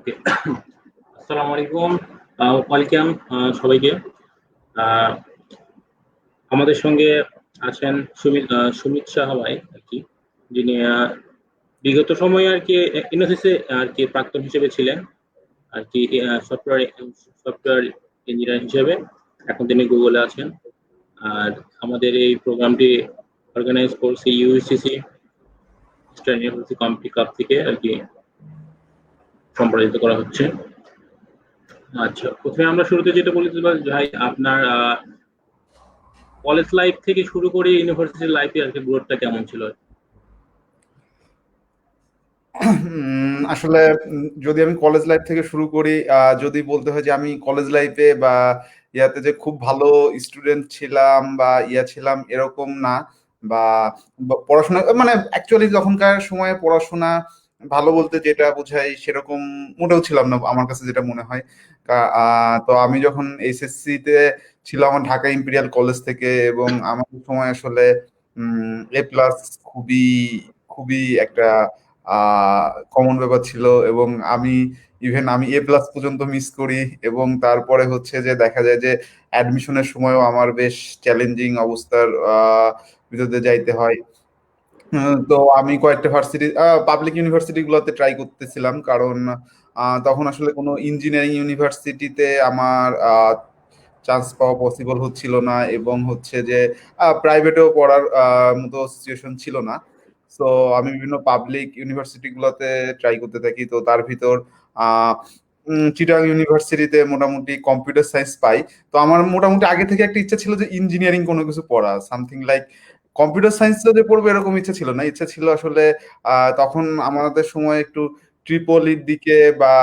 ওকে। আসসালামু আলাইকুম। ওয়েলকাম সবাইকে। আহ, আমাদের সঙ্গে আছেন সুমিত সাহা ভাই আর কি, যিনি বিগত সময়ে আর কি ইনোসিসে আর কি প্রাক্তন হিসেবে ছিলেন আর কি, সফটওয়্যার সফটওয়্যার ইঞ্জিনিয়ার হিসেবে। এখন তিনি গুগলে আছেন। আর আমাদের এই প্রোগ্রামটি অর্গানাইজ করছে ইউএসসিসি, ইস্টার্ন ইউনিভার্সিটি কমিটি কাপ থেকে আর কি সম্পাদিত করা হচ্ছে। আচ্ছা, প্রথমে আমরা শুরুতে যেটা বলতে পারি, ভাই আপনার কলেজ লাইফ থেকে শুরু করে ইউনিভার্সিটি লাইফে আর কি গ্রোথটা কেমন ছিল? আসলে যদি আমি কলেজ লাইফ থেকে শুরু করি, যদি বলতে হয় যে আমি কলেজ লাইফে বা ইয়াতে যে খুব ভালো স্টুডেন্ট ছিলাম বা ছিলাম এরকম না। বা পড়াশোনা মানে অ্যাকচুয়ালি তখনকার সময়ে পড়াশোনা ভালো বলতে যেটা বোঝায় সেরকম মোটেও ছিলাম না আমার কাছে যেটা মনে হয়। তো আমি যখন এইচএসসি তে ছিলাম আমার ঢাকা ইম্পেরিয়াল কলেজ থেকে, এবং আমাদের সময় আসলে এ প্লাস খুবই খুবই একটা কমন ব্যাপার ছিল। এবং আমি আমি এ প্লাস পর্যন্ত মিস করি। এবং তারপরে হচ্ছে যে দেখা যায় যে অ্যাডমিশনের সময়ও আমার বেশ চ্যালেঞ্জিং অবস্থার ভিতর দিয়ে যাইতে হয়। তো আমি কয়েকটা ভার্সিটি, পাবলিক ইউনিভার্সিটি গুলোতে ট্রাই করতেছিলাম, কারণ তখন আসলে কোনো ইঞ্জিনিয়ারিং ইউনিভার্সিটিতে আমার চান্স পাওয়া পসিবল হচ্ছিল না, এবং হচ্ছে যে প্রাইভেটেও পড়ার মতো সিচুয়েশন ছিল না। তো আমি বিভিন্ন পাবলিক ইউনিভার্সিটি গুলোতে ট্রাই করতে থাকি। তো তার ভিতর আহ চিটাং ইউনিভার্সিটিতে মোটামুটি কম্পিউটার সায়েন্স পাই। তো আমার মোটামুটি আগে থেকে একটা ইচ্ছা ছিল যে ইঞ্জিনিয়ারিং কোনো কিছু পড়া, সামথিং লাইক কম্পিউটার সায়েন্স যে পড়বো এরকম ইচ্ছা ছিল না। ইচ্ছা ছিল আসলে তখন আমাদের সময় একটু ট্রিপলির দিকে বা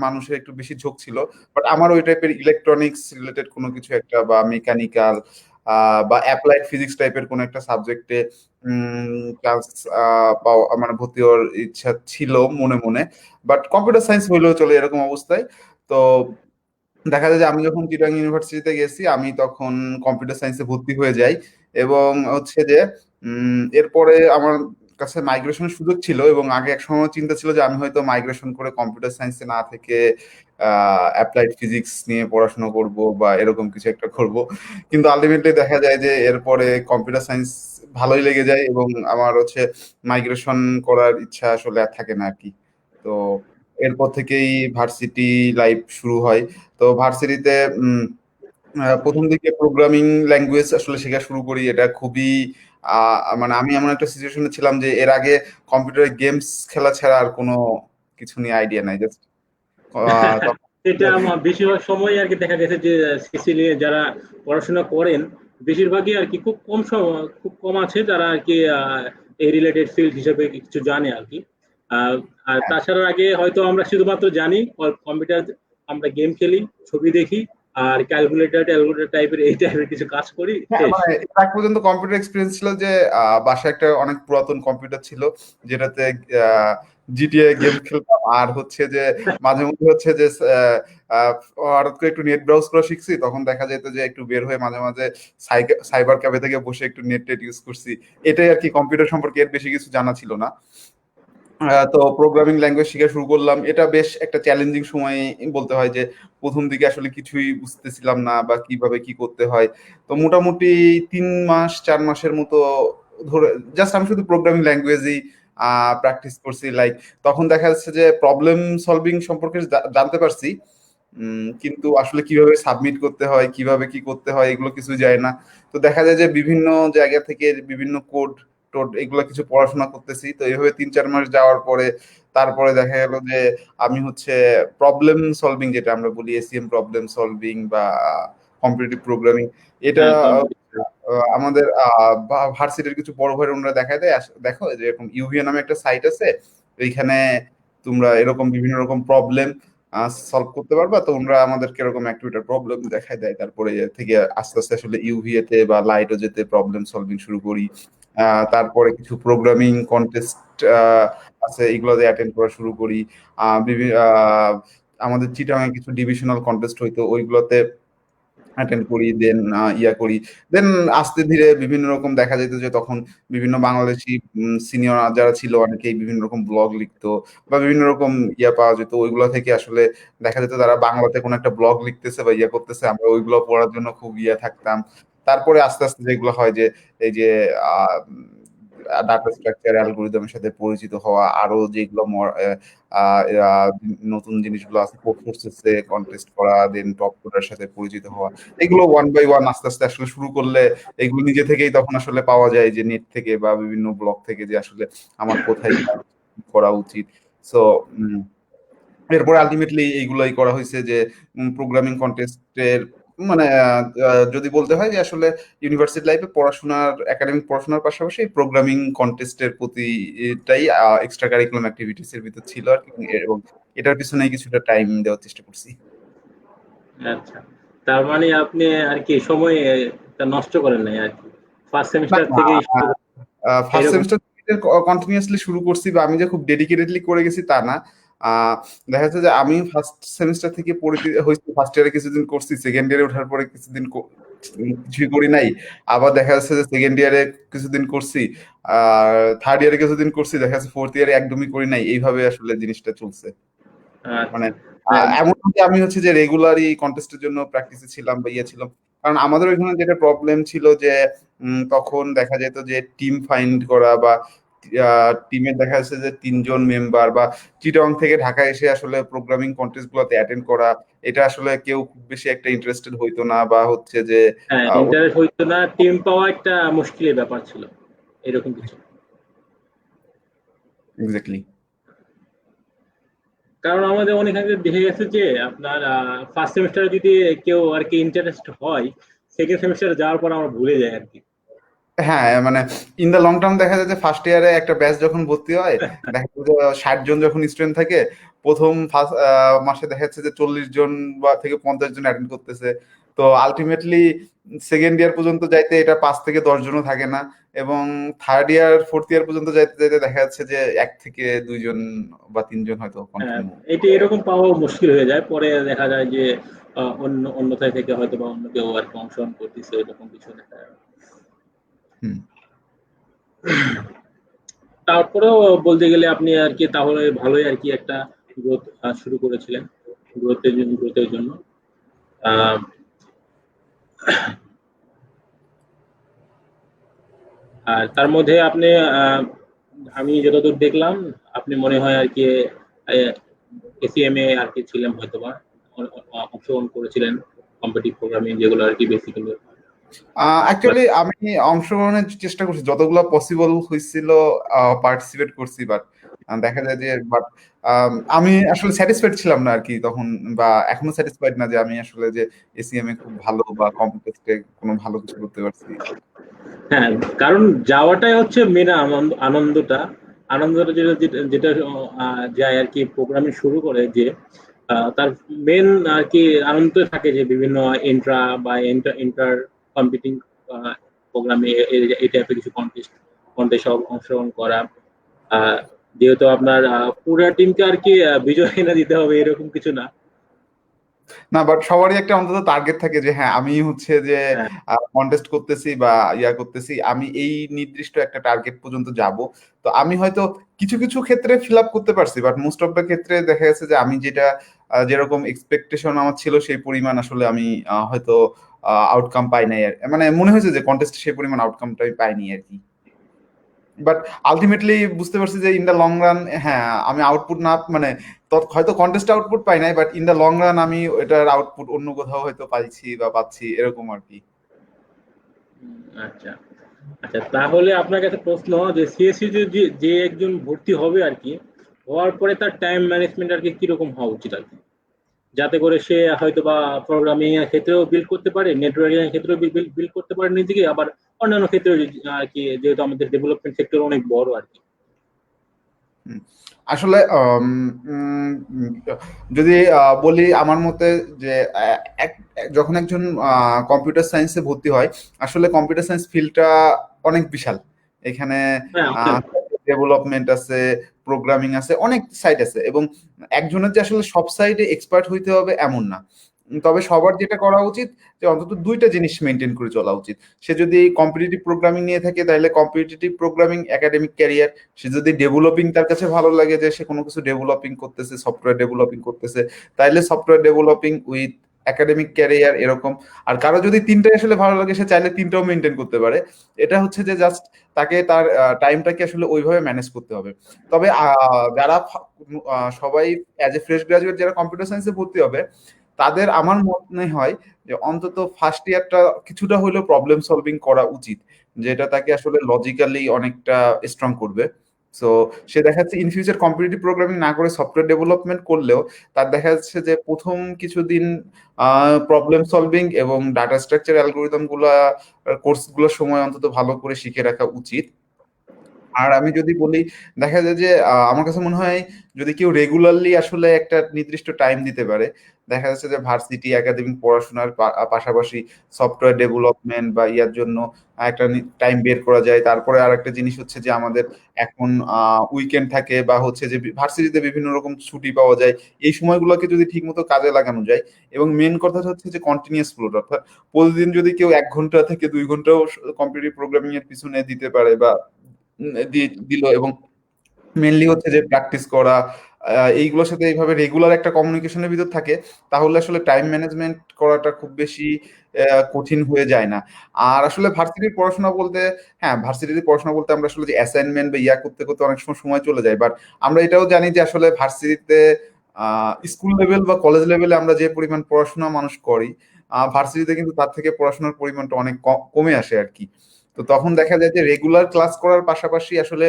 মানুষের একটু বেশি ঝোঁক ছিল। বাট আমার ওই টাইপের ইলেকট্রনিক্স রিলেটেড কোনো কিছু একটা বা মেকানিক্যাল বা অ্যাপ্লাইড ফিজিক্স টাইপের কোনো একটা সাবজেক্টে ক্লাস পাওয়া মানে ভর্তি হওয়ার ইচ্ছা ছিল মনে মনে। বাট কম্পিউটার সায়েন্স হইলেও চলে এরকম অবস্থায়। তো দেখা যায় যে আমি যখন চিটাং ইউনিভার্সিটিতে গেছি আমি তখন কম্পিউটার সায়েন্সে ভর্তি হয়ে যাই। এবং হচ্ছে যে এরপরে আমার কাছে মাইগ্রেশনের সুযোগ ছিল, এবং আগে এক সময় চিন্তা ছিল যে আমি হয়তো মাইগ্রেশন করে কম্পিউটার সায়েন্সে না থেকে অ্যাপ্লাইড ফিজিক্স নিয়ে পড়াশোনা করব বা এরকম কিছু একটা করব। কিন্তু আলটিমেটলি দেখা যায় যে এরপরে কম্পিউটার সায়েন্স ভালোই লেগে যায়, এবং আমার হচ্ছে মাইগ্রেশন করার ইচ্ছা আসলে আর থাকে না আর কি। তো এরপর থেকেই ভার্সিটি লাইফ শুরু হয়। তো ভার্সিটিতে প্রথম দিকে প্রোগ্রামিং ল্যাঙ্গুয়েজ আসলে শেখা শুরু করি। এটা খুবই মানে আমি এমন একটা সিচুয়েশনে ছিলাম যে এর আগে কম্পিউটারে গেমস খেলা ছাড়া আর কোনো কিছু নিয়ে আইডিয়া নাই। জাস্ট এটা আমার বেশিরভাগ সময় আর কি দেখা গেছে যে সিসি নিয়ে যারা পড়াশোনা করেন বেশিরভাগই আর কি খুব কম আছে যারা আর কি এই রিলেটেড ফিল্ড হিসেবে কিছু জানে আর কি। আর তাছাড়া আগে হয়তো আমরা শুধুমাত্র জানি কম্পিউটার, আমরা গেম খেলি, ছবি দেখি, আর ক্যালকুলেটর টাইপের এই টাইপের কিছু কাজ করি, হ্যাঁ, শেষ। মানে এর আগ পর্যন্ত কম্পিউটার এক্সপিরিয়েন্স ছিল যে বাসায় একটা অনেক পুরাতন কম্পিউটার ছিল, যেটাতে জিটিএ গেম খেলতাম। আর হচ্ছে যে মাঝে মধ্যে হচ্ছে যে আহ, আহ, হঠাৎ করে একটু নেট ব্রাউজ করা শিখছি, তখন দেখা যেত যে একটু বের হয়ে মাঝে মাঝে সাইবার ক্যাফে থেকে বসে একটু নেট টেট ইউজ করছি। এটাই আর কি, কম্পিউটার সম্পর্কে এর বেশি কিছু জানা ছিল না। তো প্রোগ্রামিং ল্যাঙ্গুয়েজ শিখা শুরু করলাম। এটা বেশ একটা চ্যালেঞ্জিং সময় বলতে হয় যে প্রথম দিকে আসলে কিছুই বুঝতেছিলাম না বা কিভাবে কি করতে হয়। তো মোটামুটি 3 মাস 4 মাসের মতো ধরে জাস্ট আমি শুধু প্রোগ্রামিং ল্যাঙ্গুয়েজই প্র্যাকটিস করছি। লাইক তখন দেখা যাচ্ছে যে প্রবলেম সলভিং সম্পর্কে জানতে পারছি, কিন্তু আসলে কিভাবে সাবমিট করতে হয় কিভাবে কি করতে হয় এগুলো কিছু যায় না। তো দেখা যায় যে বিভিন্ন জায়গা থেকে বিভিন্ন কোড টোড এগুলো কিছু পড়াশোনা করতেছি। তো এইভাবে 3-4 মাস যাওয়ার পরে তারপরে দেখা গেল যে আমি হচ্ছে প্রবলেম সলভিং, যেটা আমরা বলি এসিএম প্রবলেম সলভিং বা কম্পিটিটিভ প্রোগ্রামিং, এটা হ্যাঁ, কম্পিউটার। আমাদের ভার্সিটির কিছু বড় ভাইয়ের ওনারা দেখায় দেয়, দেখো যে এরকম ইউভিএ নামে একটা সাইট আছে, এইখানে তোমরা এরকম বিভিন্ন রকম প্রবলেম সলভ করতে পারবা। তো ওনারা আমাদেরকে এরকম অ্যাক্টিভিটার প্রবলেম দেখায় দেয়। তারপরে থেকে আস্তে আস্তে আসলে ইউভিএ তে বা লাইটও যেতে প্রবলেম সলভিং শুরু করি। তারপরে কিছু প্রোগ্রামিং কন্টেস্ট আছে, এগুলোতে অ্যাটেন্ড করা শুরু করি। আমাদের চিটাগাং কিছু ডিভিশনাল কন্টেস্ট হইতো, ওইগুলোতে অ্যাটেন্ড করি, দেন করি। দেন আস্তে ধীরে বিভিন্ন রকম দেখা যেত যে তখন বিভিন্ন বাংলাদেশি সিনিয়র যারা ছিল অনেকেই বিভিন্ন রকম ব্লগ লিখতো বা বিভিন্ন রকম পাওয়া যেত। ওইগুলো থেকে আসলে দেখা যেত তারা বাংলাতে কোনো একটা ব্লগ লিখতেছে বা করতেছে, আমরা ওইগুলো পড়ার জন্য খুব থাকতাম। তারপরে আস্তে আস্তে যেগুলো হয় যে এই যে ডাটা স্ট্রাকচার অ্যালগরিদমের সাথে পরিচিত হওয়া, আরো যেগুলো আহ, আহ, নতুন জিনিসগুলো আছে, কোড ফোর্সেসে কন্টেস্ট করা, দেন টপ কোডার সাথে পরিচিত হওয়া, এগুলো ওয়ান বাই ওয়ান আস্তে আস্তে আসলে শুরু করলে এগুলো নিজে থেকেই তখন আসলে পাওয়া যায় যে নেট থেকে বা বিভিন্ন ব্লগ থেকে যে আসলে আমার কোথায় করা উচিত। সো এরপরে আলটিমেটলি এইগুলাই করা হয়েছে যে প্রোগ্রামিং কন্টেস্টের মানে যদি বলতে হয় যে আসলে ইউনিভার্সিটি লাইফে পড়াশোনার একাডেমিক পড়াশোনার পাশাপাশি প্রোগ্রামিং কন্টেস্টের প্রতিটাই এক্সট্রা কারিকুলাম অ্যাক্টিভিটিস এর ভিতর ছিল আর কি, এবং এটার পিছনে কিছুটা টাইম দেওয়ার চেষ্টা করছি। আচ্ছা, তার মানে আপনি আর কি সময় নষ্ট করেন নাই আর কি, ফার্স্ট না সেমিস্টার থেকেই শুরু ফার্স্ট এরকম। সেমিস্টার কন্টিনিউয়াসলি শুরু করছি বা আমি যে খুব ডেডিকেটেডলি করে গেছি তা না। দেখা যাচ্ছে যে আমি ফার্স্ট সেমিস্টার থেকে পড়তে হয়েছে, ফার্স্ট ইয়ারে কিছুদিন করছি, সেকেন্ড ইয়ারে ওঠার পরে কিছুদিন কিছুই করি নাই। আবার দেখা যাচ্ছে যে সেকেন্ড ইয়ারে কিছুদিন করছি, আর থার্ড ইয়ারে কিছুদিন করছি, দেখা যাচ্ছে ফোর্থ ইয়ারে একদমই করি নাই। এইভাবে আসলে জিনিসটা চলছে। মানে আচ্ছা। হ্যাঁ, এমন না যে আমি হচ্ছে যে রেগুলারই কন্টেস্টের জন্য প্র্যাকটিসে ছিলাম বা ছিলাম, কারণ আমাদের ওইখানে যেটা প্রবলেম ছিল যে তখন দেখা যেত যে টিম ফাইন্ড করা বা টিমের দেখা যাচ্ছে যে 3 জন মেম্বার বা চিটং থেকে ঢাকা এসে আসলে প্রোগ্রামিং কন্টেস্ট গুলোতে অ্যাটেন্ড করা, এটা আসলে কেউ খুব বেশি একটা ইন্টারেস্টেড হইতো না বা হচ্ছে যে হ্যাঁ, ইন্টারেস্ট হইতো না, টিম পাওয়া একটা মুশকিলের ব্যাপার ছিল, এরকম কিছু। এক্স্যাক্টলি। কারণ আমাদের অনেক আগে দেখে গেছে যে আপনার ফার্স্ট সেমিস্টারে যদি কেউ আর কি ইন্টারেস্ট হয়, সেকেন্ড সেমিস্টারে যাওয়ার পর আমরা ভুলে যাই আর কি। হ্যাঁ, মানে ইন দা লং টার্ম দেখা যায় যে ফার্স্ট ইয়ারে একটা ব্যাচ যখন ভর্তি হয়, দেখা যায় যে 60 জন যখন স্টুডেন্ট থাকে, প্রথম ফার্স্ট মাসে দেখা যাচ্ছে যে 40 জন বা থেকে 50 জন অ্যাটেন্ড করতেছে। তো আলটিমেটলি সেকেন্ড ইয়ার পর্যন্ত যাইতে এটা 5 থেকে 10 জনও থাকে না, এবং থার্ড ইয়ার ফোর্থ ইয়ার পর্যন্ত যাইতে যাইতে দেখা যাচ্ছে যে 1 থেকে 2 জন বা 3 জন হয়তো হ্যাঁ, কন্টিনিউ। এটা এরকম পাওয়া মুশকিল হয়ে যায়, পরে দেখা যায় যে অন্য অন্যথায় থেকে হয়তো বা অন্য কেউ আর কি অংশগ্রহণ করতেছে, এরকম কিছু দেখা যায়। হুম। তারপরেও বলতে গেলে আপনি আর কি তাহলে ভালোই আর কি একটা গ্রোথ শুরু করেছিলেন, গ্রোথের জন্য। আহ, আর তার মধ্যে আপনি আমি যতদূর দেখলাম, আপনি মনে হয় আর কি এসিএম এ আর কি ছিলেন হয়তোবা, অংশগ্রহণ করেছিলেন কম্পিটিটিভ প্রোগ্রামিং, যেগুলো আর কি বেসিক্যালি। অ্যাকচুয়ালি আমি অংশগ্রহণের চেষ্টা করছি, যতগুলো পসিবল হয়েছিল পার্টিসিপেট করছি, বাট দেখা যায় যে বাট আমি আসলে স্যাটিসফাইড ছিলাম না আর কি তখন, বা এখনো স্যাটিসফাইড না যে আমি আসলে যে এসিএম এ খুব ভালো বা কম্পিটিশনে কোনো ভালো কিছু করতে পারছি। হ্যাঁ, কারণ যাওয়াটাই হচ্ছে মেন আনন্দটা। আনন্দটা যেটা যেটা যেটা, যায় আর কি প্রোগ্রামিং শুরু করে যে তার মেন আর কি আনন্দ থাকে যে বিভিন্ন ইন্ট্রা বা ইন্টার কম্পিটিং প্রোগ্রামে এই টাইপের কিছু কন্টেস্ট অংশগ্রহণ করা। আহ, যেহেতু আপনার পুরো টিমকে আর কি বিজয় এনে দিতে হবে, এরকম কিছু না। না, বাট সবারই একটা অন্তত টার্গেট থাকে যে হ্যাঁ আমি হচ্ছে যে হ্যাঁ, কন্টেস্ট করতেছি বা করতেছি, আমি এই নির্দিষ্ট একটা টার্গেট পর্যন্ত যাব। তো আমি হয়তো কিছু কিছু ক্ষেত্রে ফিল আপ করতে পারছি, বাট মোস্ট অফ দ্য ক্ষেত্রে দেখা গেছে যে আমি যেটা যেরকম এক্সপেকটেশন আমার ছিল সেই পরিমাণ আসলে আমি হয়তো আউটকাম পাই নাই মানে মনে হয়েছে যে কন্টেস্ট সেই পরিমাণ আউটকামটা আমি পাইনি আর কি। বাট আলটিমেটলি বুঝতে পারছি যে ইন দা লং রান, হ্যাঁ আমি আউটপুট না মানে হয়তো কন্টেস্ট আউটপুট পাই নাই, but in the long run আমি এটার আউটপুট অন্য কোথাও হয়তো পাইছি বা পাচ্ছি এরকম আর কি। আচ্ছা। আচ্ছা, তাহলে আপনার কাছে প্রশ্ন, যে সিএসসি যে যে একজন ভর্তি হবে আর কি, হওয়ার পরে তার টাইম ম্যানেজমেন্ট আর কি কিরকম হওয়া উচিত আর কি, যাতে করে সে হয়তো বা প্রোগ্রামিং এর ক্ষেত্রেও বিল্ড করতে পারে, নেটওয়ার্কিং এর ক্ষেত্রেও বিল্ড করতে পারে নিজেকে, আবার অন্যান্য ক্ষেত্রে আর কি, যেহেতু আমাদের ডেভেলপমেন্ট সেক্টর অনেক বড় আর কি। হুম। আসলে যদি বলি আমার মতে যে যখন একজন কম্পিউটার সায়েন্সে ভর্তি হয়, আসলে কম্পিউটার সায়েন্স ফিল্ডটা অনেক বিশাল। এখানে হ্যাঁ, অনেক। ডেভেলপমেন্ট আছে, প্রোগ্রামিং আছে, অনেক সাইড আছে, এবং একজনের যে আসলে সব সাইডে এক্সপার্ট হইতে হবে এমন না। তবে সবার যেটা করা উচিত যে অন্তত দুইটা জিনিস মেনটেন করে চলা উচিত। সে যদি কম্পিটিটিভ প্রোগ্রামিং নিয়ে থাকে তাহলে কম্পিটিটিভ প্রোগ্রামিং একাডেমিক ক্যারিয়ার, সে যদি ডেভেলপিং তার কাছে ভালো লাগে যে সে কোনো কিছু ডেভেলপিং করতেছে, সফটওয়্যার ডেভেলপিং করতেছে, তাহলে software developing with academic career এরকম। আর কারো যদি তিনটাই আসলে ভালো লাগে সে চাইলে তিনটাও মেনটেন করতে পারে। এটা হচ্ছে যে জাস্ট তাকে তার টাইমটাকে আসলে ওইভাবে ম্যানেজ করতে হবে। তবে যারা সবাই অ্যাজ এ ফ্রেশ গ্রাজুয়েট যারা কম্পিউটার সায়েন্সে ভর্তি হবে তাদের আমার মনে হয় যে অন্তত ফার্স্ট ইয়ারটা কিছুটা হলেও প্রবলেম সলভিং করা উচিত, যেটা তাকে আসলে লজিক্যালি অনেকটা স্ট্রং করবে। সো সে দেখা যাচ্ছে ইন ফিউচার কম্পিটিটিভ প্রোগ্রামিং না করে সফটওয়্যার ডেভেলপমেন্ট করলেও তার দেখা যাচ্ছে যে প্রথম কিছুদিন প্রবলেম সলভিং এবং ডাটা স্ট্রাকচার অ্যালগোরিদম গুলা কোর্সগুলোর সময় অন্তত ভালো করে শিখে রাখা উচিত। আর আমি যদি বলি দেখা যায় যে আমার কাছে মনে হয় যদি কেউ রেগুলারলি আসলে একটা নির্দিষ্ট টাইম দিতে পারে, দেখা যাচ্ছে যে ভার্সিটি একাডেমিক পড়াশোনার পাশাপাশি সফটওয়্যার ডেভেলপমেন্ট বা ইয়ার জন্য একটা টাইম বের করা যায়। তারপরে আর একটা জিনিস হচ্ছে যে আমাদের এখন উইকেন্ড থাকে বা হচ্ছে যে ভার্সিটিতে বিভিন্ন রকম ছুটি পাওয়া যায়, এই সময়গুলোকে যদি ঠিকমতো কাজে লাগানো যায় এবং মেন কথা হচ্ছে যে কন্টিনিউয়াস ফ্লো, অর্থাৎ প্রতিদিন যদি কেউ 1 ঘন্টা থেকে 2 ঘন্টাও কম্পিটিটিভ প্রোগ্রামিং এর পিছনে দিতে পারে বা দিল এবং মেনলি হচ্ছে যে প্র্যাকটিস করা, এইগুলোর সাথে এইভাবে রেগুলার একটা কমিউনিকেশনের ভিতর থাকে, তাহলে আসলে টাইম ম্যানেজমেন্ট করাটা খুব বেশি কঠিন হয়ে যায় না। আর আসলে ভার্সিটির পড়াশোনা বলতে, হ্যাঁ ভার্সিটির পড়াশোনা বলতে আমরা আসলে যে অ্যাসাইনমেন্ট বা ইয়া করতে করতে অনেক সময় সময় চলে যায়, বাট আমরা এটাও জানি যে আসলে ভার্সিটিতে স্কুল লেভেল বা কলেজ লেভেলে আমরা যে পরিমাণ পড়াশোনা মানুষ করি, ভার্সিটিতে কিন্তু তার থেকে পড়াশোনার পরিমাণটা অনেক কমে আসে আর কি। তো তখন দেখা যায় যে রেগুলার ক্লাস করার পাশাপাশি আসলে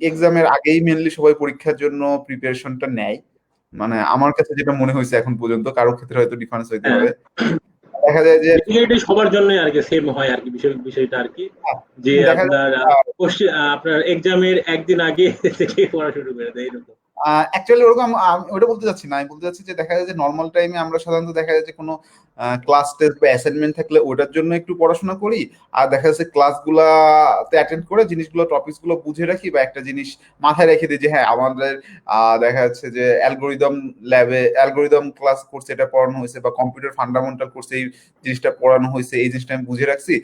এক্সামের আগেই মেনলি সবাই পরীক্ষার জন্য প্রিপারেশনটা নেয়। মানে আমার কাছে যেটা মনে হয়েছে এখন পর্যন্ত, কারো ক্ষেত্রে হয়তো ডিফারেন্স হইতে হ্যাঁ, পারে। দেখা যায় যে বেসিক্যালি সবার জন্যই আরকি সেম হয় আরকি বিষয়টা আরকি। হ্যাঁ, যে দেখা যায় আপনার আপনার এক্সামের একদিন আগে থেকে পড়া শুরু করে দেয় এরকম। অ্যাকচুয়ালি ওরকম আমি ওটা বলতে চাচ্ছি না, আমি বলতে চাচ্ছি যে দেখা যায় যে নর্মাল টাইমে আমরা সাধারণত দেখা যায় যে কোনো ক্লাস টেস্ট বা অ্যাসাইনমেন্ট থাকলে ওটার জন্য একটু পড়াশোনা করি। আর দেখা যাচ্ছে ক্লাসগুলাতে অ্যাটেন্ড করে জিনিসগুলো টপিকস গুলো বুঝে রাখি বা একটা জিনিস মাথায় রেখে দিই যে হ্যাঁ আমাদের দেখা যাচ্ছে যে অ্যালগোরিদম ল্যাবে অ্যালগোরিদম ক্লাস কোর্স এটা পড়ানো হয়েছে বা কম্পিউটার ফান্ডামেন্টাল কোর্সে এই জিনিসটা পড়ানো হয়েছে, এই জিনিসটা আমি বুঝে রাখছি।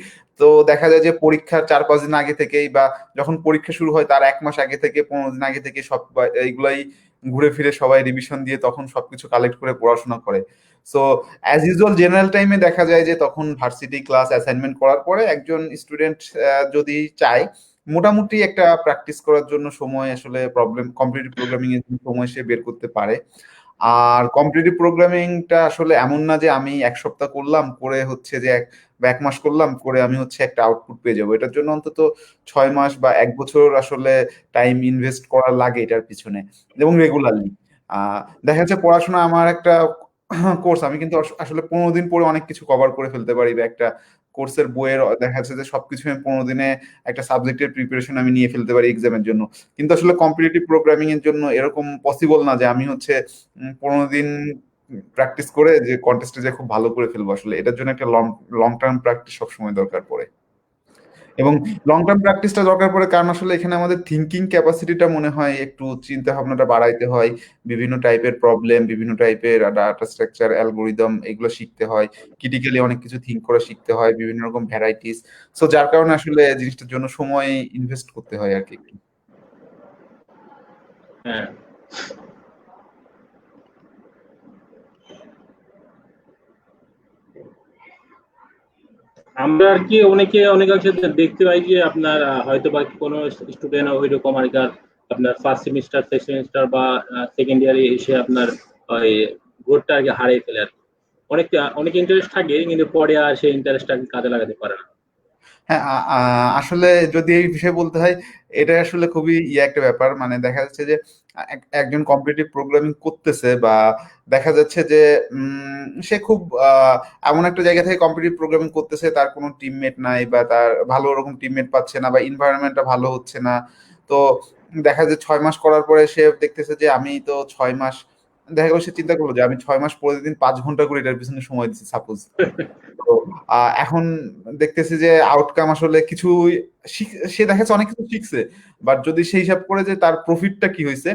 তো দেখা যায় যে পরীক্ষার 4-5 দিন আগে থেকেই বা যখন পরীক্ষা শুরু হয় তার 1 মাস আগে থেকে 15 দিন আগে থেকে সব এইগুলাই ঘুরে ফিরে সবাই রিভিশন দিয়ে তখন সবকিছু কালেক্ট করে পড়াশোনা করে। সো অ্যাজ ইউজুয়াল জেনারেল টাইমে দেখা যায় যে তখন ভার্সিটি ক্লাস অ্যাসাইনমেন্ট করার পরে একজন স্টুডেন্ট যদি চায় মোটামুটি একটা প্র্যাকটিস করার জন্য সময় আসলে কম্পিটিটিভ প্রোগ্রামিং এর জন্য সময় সে বের করতে পারে। আর কম্পিটিটিভ প্রোগ্রামিংটা আসলে এমন না যে আমি 1 সপ্তাহ করলাম করে হচ্ছে যে 1 মাস করলাম করে আমি হচ্ছে একটা আউটপুট পেয়ে যাবো। এটার জন্য অন্তত 6 মাস বা 1 বছর আসলে টাইম ইনভেস্ট করা লাগে এটার পিছনে এবং রেগুলারলি। আহ দেখা যাচ্ছে পড়াশোনা আমার একটা কোর্স, আমি কিন্তু আসলে 15 দিন পরে অনেক কিছু কভার করে ফেলতে পারি বা একটা কোর্সের বইয়ের দেখা যাচ্ছে যে সবকিছু আমি 15 দিনে একটা সাবজেক্টের প্রিপারেশন আমি নিয়ে ফেলতে পারি এক্সামের জন্য। কিন্তু আসলে কম্পিটিটিভ প্রোগ্রামিং এর জন্য এরকম পসিবল না যে আমি হচ্ছে 15 দিন প্র্যাকটিস করে যে কন্টেস্টে যে খুব ভালো করে ফেলবো। আসলে এটার জন্য একটা লং লং টার্ম প্র্যাকটিস সবসময় দরকার পড়ে এবং লং টার্ম প্র্যাকটিসটা দরকার পড়ে কারণ আসলে এখানে আমাদের থিঙ্কিং ক্যাপাসিটিটা মনে হয় একটু চিন্তা ভাবনাটা বাড়াইতে হয়, বিভিন্ন টাইপের প্রবলেম, বিভিন্ন টাইপের ডাটা স্ট্রাকচার অ্যালগোরিদম এগুলো শিখতে হয়, ক্রিটিক্যালি অনেক কিছু থিঙ্ক করা শিখতে হয়, বিভিন্ন রকম ভ্যারাইটিস। সো যার কারণে আসলে জিনিসটার জন্য সময় ইনভেস্ট করতে হয় আর কি একটু। হ্যাঁ, আমরা আরকি অনেকাংশে দেখতে পাই যে আপনার হয়তোবা কোনো স্টুডেন্ট ওইরকম আরকি আপনার ফার্স্ট সেমিস্টার, সেকেন্ড সেমিস্টার বা সেকেন্ড ইয়ারে এসে আপনার ওই গ্রোথটা আরকি হারিয়ে ফেলে আরকি। অনেক ইন্টারেস্ট থাকে কিন্তু পরে আর সেই ইন্টারেস্টটা কাজে লাগাতে পারে না। হ্যাঁ, আসলে যদি এই বিষয়ে বলতে হয় এটা আসলে খুবই একটা ব্যাপার, মানে দেখা যাচ্ছে যে একজন কম্পিটিটিভ প্রোগ্রামিং করতেছে বা দেখা যাচ্ছে যে সে খুব এমন একটা জায়গা থেকে কম্পিটিটিভ প্রোগ্রামিং করতেছে তার কোনো টিমমেট নাই বা তার ভালো ওরকম টিমমেট পাচ্ছে না বা এনভায়রনমেন্টটা ভালো হচ্ছে না। তো দেখা যায় 6 মাস করার পরে সে দেখতেছে যে আমি তো 6 মাস, দেখা গেলো সে চিন্তা করলো যে আমি 6 মাস প্রতিদিন 5 ঘন্টা করে এটার পিছনে সময় দিচ্ছি সাপোজ। তো এখন দেখতেছি যে আউটকাম আসলে কিছু সে দেখা যাচ্ছে অনেক কিছু শিখছে, বাট যদি সেই হিসাব করে যে তার প্রফিটটা কি হয়েছে,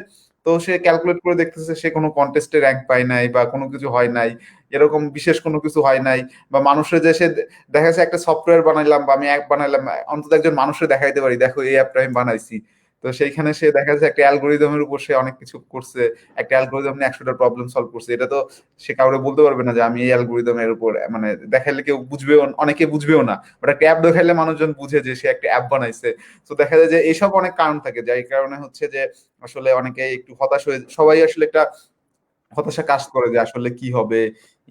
তো সে ক্যালকুলেট করে দেখতেছে সে কোনো কন্টেস্টে র্যাঙ্ক পায় নাই বা কোনো কিছু হয় নাই এরকম বিশেষ কোনো কিছু হয় নাই, বা মানুষের যে সে দেখা যাচ্ছে একটা সফটওয়্যার বানাইলাম বা আমি অ্যাপ বানাইলাম, অন্তত একজন মানুষের দেখাইতে পারি দেখো এই অ্যাপটা আমি বানাইছি। তো সেইখানে সে দেখা যাচ্ছে একটা অ্যালগোরিদমের উপর সে অনেক কিছু করছে, একটা অ্যালগোরিদম নিয়ে 100টা প্রবলেম সলভ করছে। এটা তো সে কাউরে বলতে পারবে না যে আমি এই অ্যালগোরিদমের উপর মানে দেখাইলে কেউ বুঝবেও, অনেকে বুঝবেও না, বাট একটা অ্যাপ দেখাইলে মানুষজন বুঝে যে সে একটা অ্যাপ বানাইছে। তো দেখা যায় যে এইসব অনেক কারণ থাকে, যার কারণে হচ্ছে যে আসলে অনেকে একটু হতাশ হয়ে, সবাই আসলে একটা হতাশা কাজ করে যে আসলে কি হবে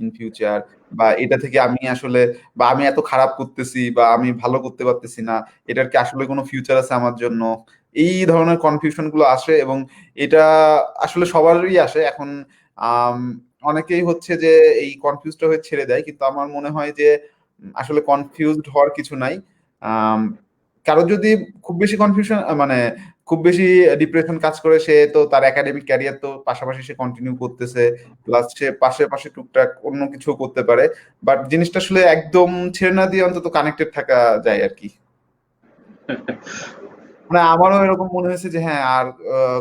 ইন ফিউচার, বা এটা থেকে আমি আসলে, বা আমি এত খারাপ করতেছি বা আমি ভালো করতে পারতেছি না, এটার কি আসলে কোনো ফিউচার আছে আমার জন্য, এই ধরনের কনফিউশন গুলো আসে। এবং এটা আসলে সবারই আসে এখন। আম, অনেকেই হচ্ছে যে এই কনফিউজটা হয়ে ছেড়ে দেয়, কিন্তু আমার মনে হয় যে আসলে কনফিউজড হওয়ার কিছু নাই। আম, কারো যদি খুব বেশি কনফিউশন মানে খুব বেশি ডিপ্রেশন কাজ করে, সে তো তার একাডেমিক ক্যারিয়ার তো পাশাপাশি সে কন্টিনিউ করতেছে, প্লাস সে পাশে পাশে টুকটাক অন্য কিছু করতে পারে। বাট জিনিসটা আসলে একদম ছেড়ে না দিয়ে অন্তত কানেক্টেড থাকা যায় আর কি। মানে আমারও এরকম মনে হয়েছে যে হ্যাঁ আর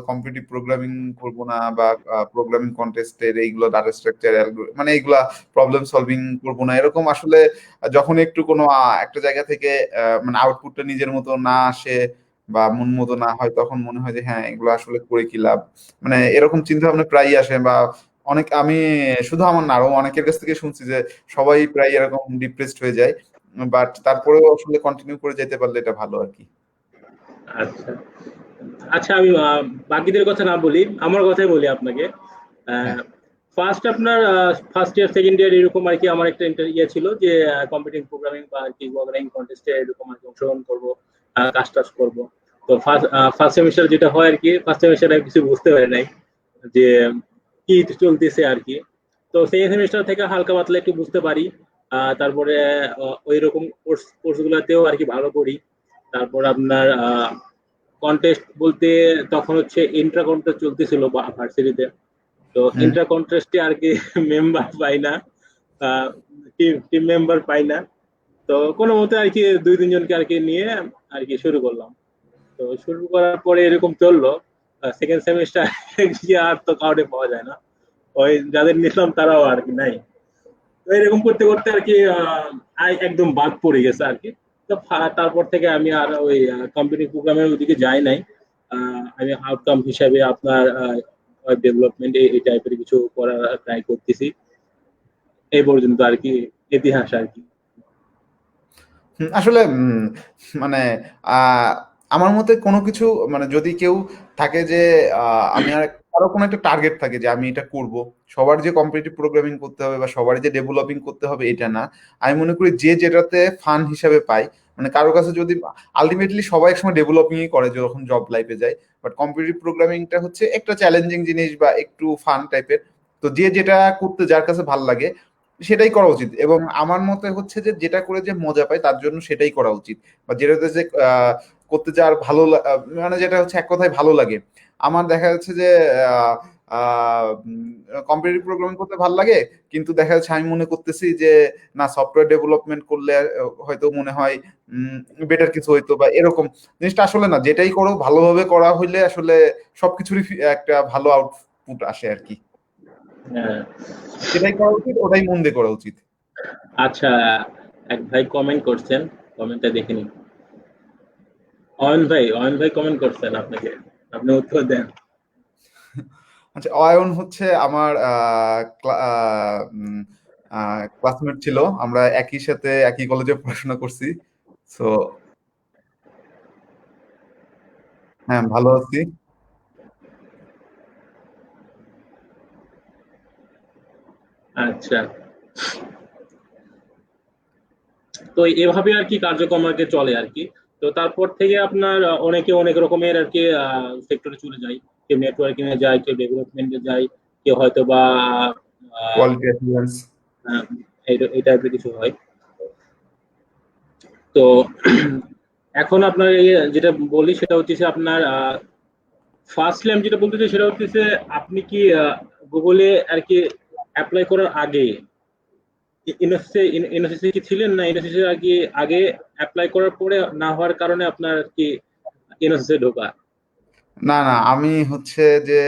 কম্পিটিটিভ প্রোগ্রামিং করবো না, বা প্রোগ্রামিং কন্টেস্টের এইগুলো ডাটা স্ট্রাকচার মানে এইগুলা প্রবলেম সলভিং করবো না, এরকম আসলে যখন একটু কোনো একটা জায়গা থেকে মানে আউটপুটটা নিজের মতো না আসে বা মন মতো না হয়, তখন মনে হয় যে হ্যাঁ এগুলো আসলে করে কি লাভ। মানে এরকম চিন্তা ভাবনা প্রায়ই আসে, বা অনেক আমি শুধু আমার না আরো অনেকের কাছ থেকে শুনছি যে সবাই প্রায় এরকম ডিপ্রেসড হয়ে যায়, বাট তারপরেও আসলে কন্টিনিউ করে যেতে পারলে এটা ভালো আর কি। আচ্ছা আচ্ছা, আমি বাকিদের কথা না বলি, আমার কথাই বলি আপনাকে। হ্যাঁ। ফার্স্ট আপনার ফার্স্ট ইয়ার সেকেন্ড ইয়ার এরকম আর কি আমার একটা ইয়ে ছিল যে কম্পিটিটিভ প্রোগ্রামিং বা আর কি প্রোগ্রামিং কন্টেস্টে এরকম আর কি অংশগ্রহণ করবো, কাজ টাজ করবো। তো ফার্স্ট সেমিস্টার যেটা হয় আর কি, ফার্স্ট সেমিস্টারে কিছু বুঝতে পারি নাই যে কি চলতেছে আর কি। তো সেকেন্ড সেমিস্টার থেকে হালকা পাতলা একটু বুঝতে পারি। তারপরে ওই রকম কোর্স গুলাতেও আর কি ভালো করি। তারপর আপনার কন্টেস্ট বলতে তখন হচ্ছে ইন্ট্রা কন্টেস্ট চলতেছিল ভার্সিটিতে। তো হুম। ইন্ট্রা কন্টেস্টে আর কি মেম্বার পাই না, টিম টিম মেম্বার পাই না। তো কোনো মতে আর কি দুই তিনজনকে আর কি নিয়ে আর কি শুরু করলাম। তো শুরু করার পরে এরকম চললো, সেকেন্ড সেমিস্টার গিয়ে আর তো কাউকে পাওয়া যায় না, ওই যাদের নিলাম তারাও আর কি নাই। তো এরকম করতে করতে আর কি একদম বাদ পড়ে গেছে আর কি। তো তারপর থেকে আমি আর ওই কম্পিউটার প্রোগ্রামের ওদিকে যাই নাই। আমি আউটকাম হিসাবে আপনার ওয়েব ডেভেলপমেন্ট এই টাইপের কিছু করার ট্রাই করতেছি। এই পর্যন্ত আর কি ইতিহাস আর কি। আসলে মানে আহ, আমার মতে কোনো কিছু মানে যদি কেউ থাকে যে আমি আর কারো কোনো একটা টার্গেট থাকে যে আমি এটা করব, সবার যে কম্পিটিটিভ প্রোগ্রামিং করতে হবে বা সবার যে ডেভেলপিং করতে হবে এটা না। আমি মনে করি যে যেটাতে ফান হিসাবে পাই, মানে কারো কাছে যদি আলটিমেটলি সবাই একসময় ডেভেলপিংই করে যখন জব লাইফে যায়, বাট কম্পিটিটিভ প্রোগ্রামিংটা হচ্ছে একটা চ্যালেঞ্জিং জিনিস বা একটু ফান টাইপের। তো যে যেটা করতে যার কাছে ভাল লাগে সেটাই করা উচিত, এবং আমার মতে হচ্ছে যে যেটা করে যে মজা পায় তার জন্য সেটাই করা উচিত, বা যেটাতে যে করতে যার ভালো মানে যেটা হচ্ছে এক কথায় ভালো লাগে। আমার দেখা যাচ্ছে যে কম্পিটিটিভ প্রোগ্রামিং করতে ভালো লাগে, কিন্তু দেখা যাচ্ছে আমি মনে করতেছি যে না সফটওয়্যার ডেভেলপমেন্ট করলে হয়তো মনে হয় বেটার কিছু হইতো বা এরকম। জিনিসটা আসলে না, যেটাই করো ভালোভাবে করা হইলে আসলে সবকিছুরই একটা ভালো আউটপুট আসে আর কি। হ্যাঁ। যেটাই করা উচিত ওটাই মন দিয়ে করা উচিত। আচ্ছা, এক ভাই কমেন্ট করছেন, কমেন্টটা দেখে নিন। অয়ন ভাই কমেন্ট করছেন আপনাকে, আপনি উত্তর দেন। আচ্ছা, অয়ন হচ্ছে আমার ক্লাসমেট ছিল, আমরা একই সাথে একই কলেজে পড়াশোনা করছি। তো হ্যাঁ ভালো আছি। আচ্ছা, তো এভাবে আর কি কার্যক্রম আর কি চলে আর কি। তো তারপর থেকে আপনার অনেকে অনেক রকমের আর কি সেক্টরে চলে যায়। কেউ নেটওয়ার্কিং এ যায়, কেউ ডেভেলপমেন্টে যায়, কেউ হয়তো বা আহ, কোয়ালিটি অ্যাসুরেন্স। আহ, এই টাইপের কিছু হয়। তো এখন আপনার যেটা বলি সেটা হচ্ছে আপনার ফার্স্টলি আমি যেটা বলতে চাই সেটা হচ্ছে আপনি কি গুগলে আর কি অ্যাপ্লাই করার আগে ইউনিভার্সিটি কি ছিলেন, না ইউনিভার্সিটি আর কি আগে অ্যাপ্লাই করার পরে না হওয়ার কারণে আপনার আর কি ইউনিভার্সিটি ঢোকা? না না, আমি হচ্ছে যে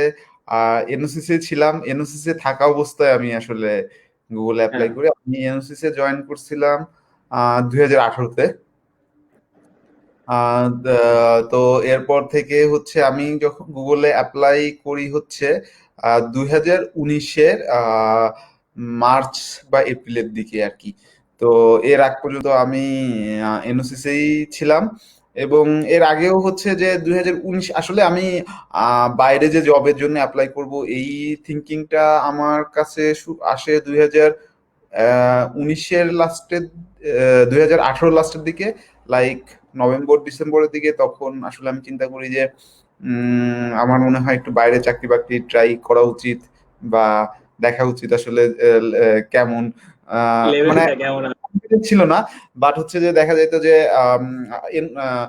এনওসিসি ছিলাম, এনওসিসি থাকা অবস্থায় আমি আসলে গুগলে অ্যাপ্লাই হ্যাঁ। করি। আমি এনওসিসে জয়েন করছিলাম 2018-তে। তো এরপর থেকে হচ্ছে আমি যখন গুগলে অ্যাপ্লাই করি হচ্ছে 2019-এর মার্চ বা এপ্রিলের দিকে আর কি। তো এর আগ পর্যন্ত আমি এনওসিসেই ছিলাম, এবং এর আগেও হচ্ছে যে 2019 আসলে আমি বাইরে যে জবের জন্য অ্যাপ্লাই করব এই থিঙ্কিংটা আমার কাছে আসে 2019-এর লাস্টের, 2018 লাস্টের দিকে, লাইক নভেম্বর ডিসেম্বরের দিকে। তখন আসলে আমি চিন্তা করি যে আমার মনে হয় একটু বাইরে চাকরি বাকরি ট্রাই করা উচিত, বা দেখা উচিত আসলে কেমন, মানে লেভেলটা কেমন? confident ছিল না। বাট হচ্ছে যে দেখা যেত যে আম, এন- আহ,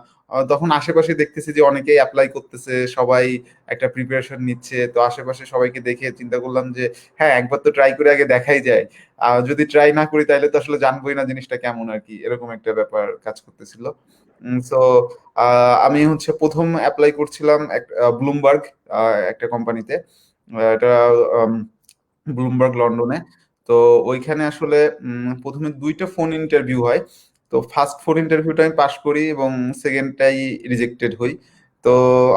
তখন আশেপাশে দেখতেছি যে অনেকেই অ্যাপ্লাই করতেছে, সবাই একটা প্রিপারেশন নিচ্ছে। তো আশেপাশে সবাইকে দেখে চিন্তা করলাম যে হ্যাঁ, একবার তো ট্রাই করে আগে দেখাই যায়। যদি ট্রাই না করি তাহলে তো আসলে জানবোই না জিনিসটা কেমন আর কি, এরকম একটা ব্যাপার কাজ করতেছিল। সো আমি হচ্ছে প্রথম অ্যাপ্লাই করছিলাম ব্লুমবার্গ, একটা কোম্পানিতে। এটা ব্লুমবার্গ লন্ডনে। তো ওইখানে আসলে প্রথমে 2টা ফোন ইন্টারভিউ হয়। তো ফার্স্ট ফোন ইন্টারভিউটা আমি পাশ করি, এবং সেকেন্ডটাই রিজেক্টেড হই। তো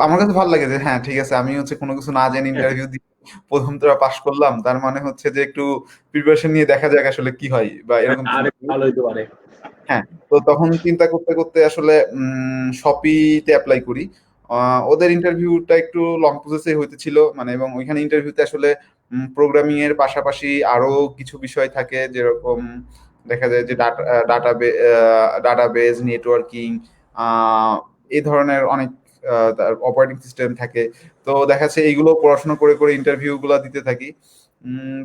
আমার কাছে ভালো লাগে যে হ্যাঁ ঠিক আছে, আমি হচ্ছে কোনো কিছু না জেনে ইন্টারভিউ দিয়ে প্রথমটা পাশ করলাম, তার মানে হচ্ছে যে একটু প্রিপারেশন নিয়ে দেখা যাক আসলে কি হয়, বা এরকম চিন্তা আরেক করি। ভালো হইতে পারে। হ্যাঁ, তো তখন চিন্তা করতে করতে আসলে শপিতে অ্যাপ্লাই করি। ওদের ইন্টারভিউটা একটু লং প্রসেসে হইতেছিল, মানে, এবং ওইখানে ইন্টারভিউতে আসলে প্রোগ্রামিং এর পাশাপাশি আরো কিছু বিষয় থাকে, যেরকম দেখা যায় যে ডাটাবেজ নেটওয়ার্কিং, এই ধরনের অনেক অপারেটিং সিস্টেম থাকে। তো দেখা যাচ্ছে এইগুলো পড়াশোনা করে করে ইন্টারভিউ গুলো দিতে থাকি।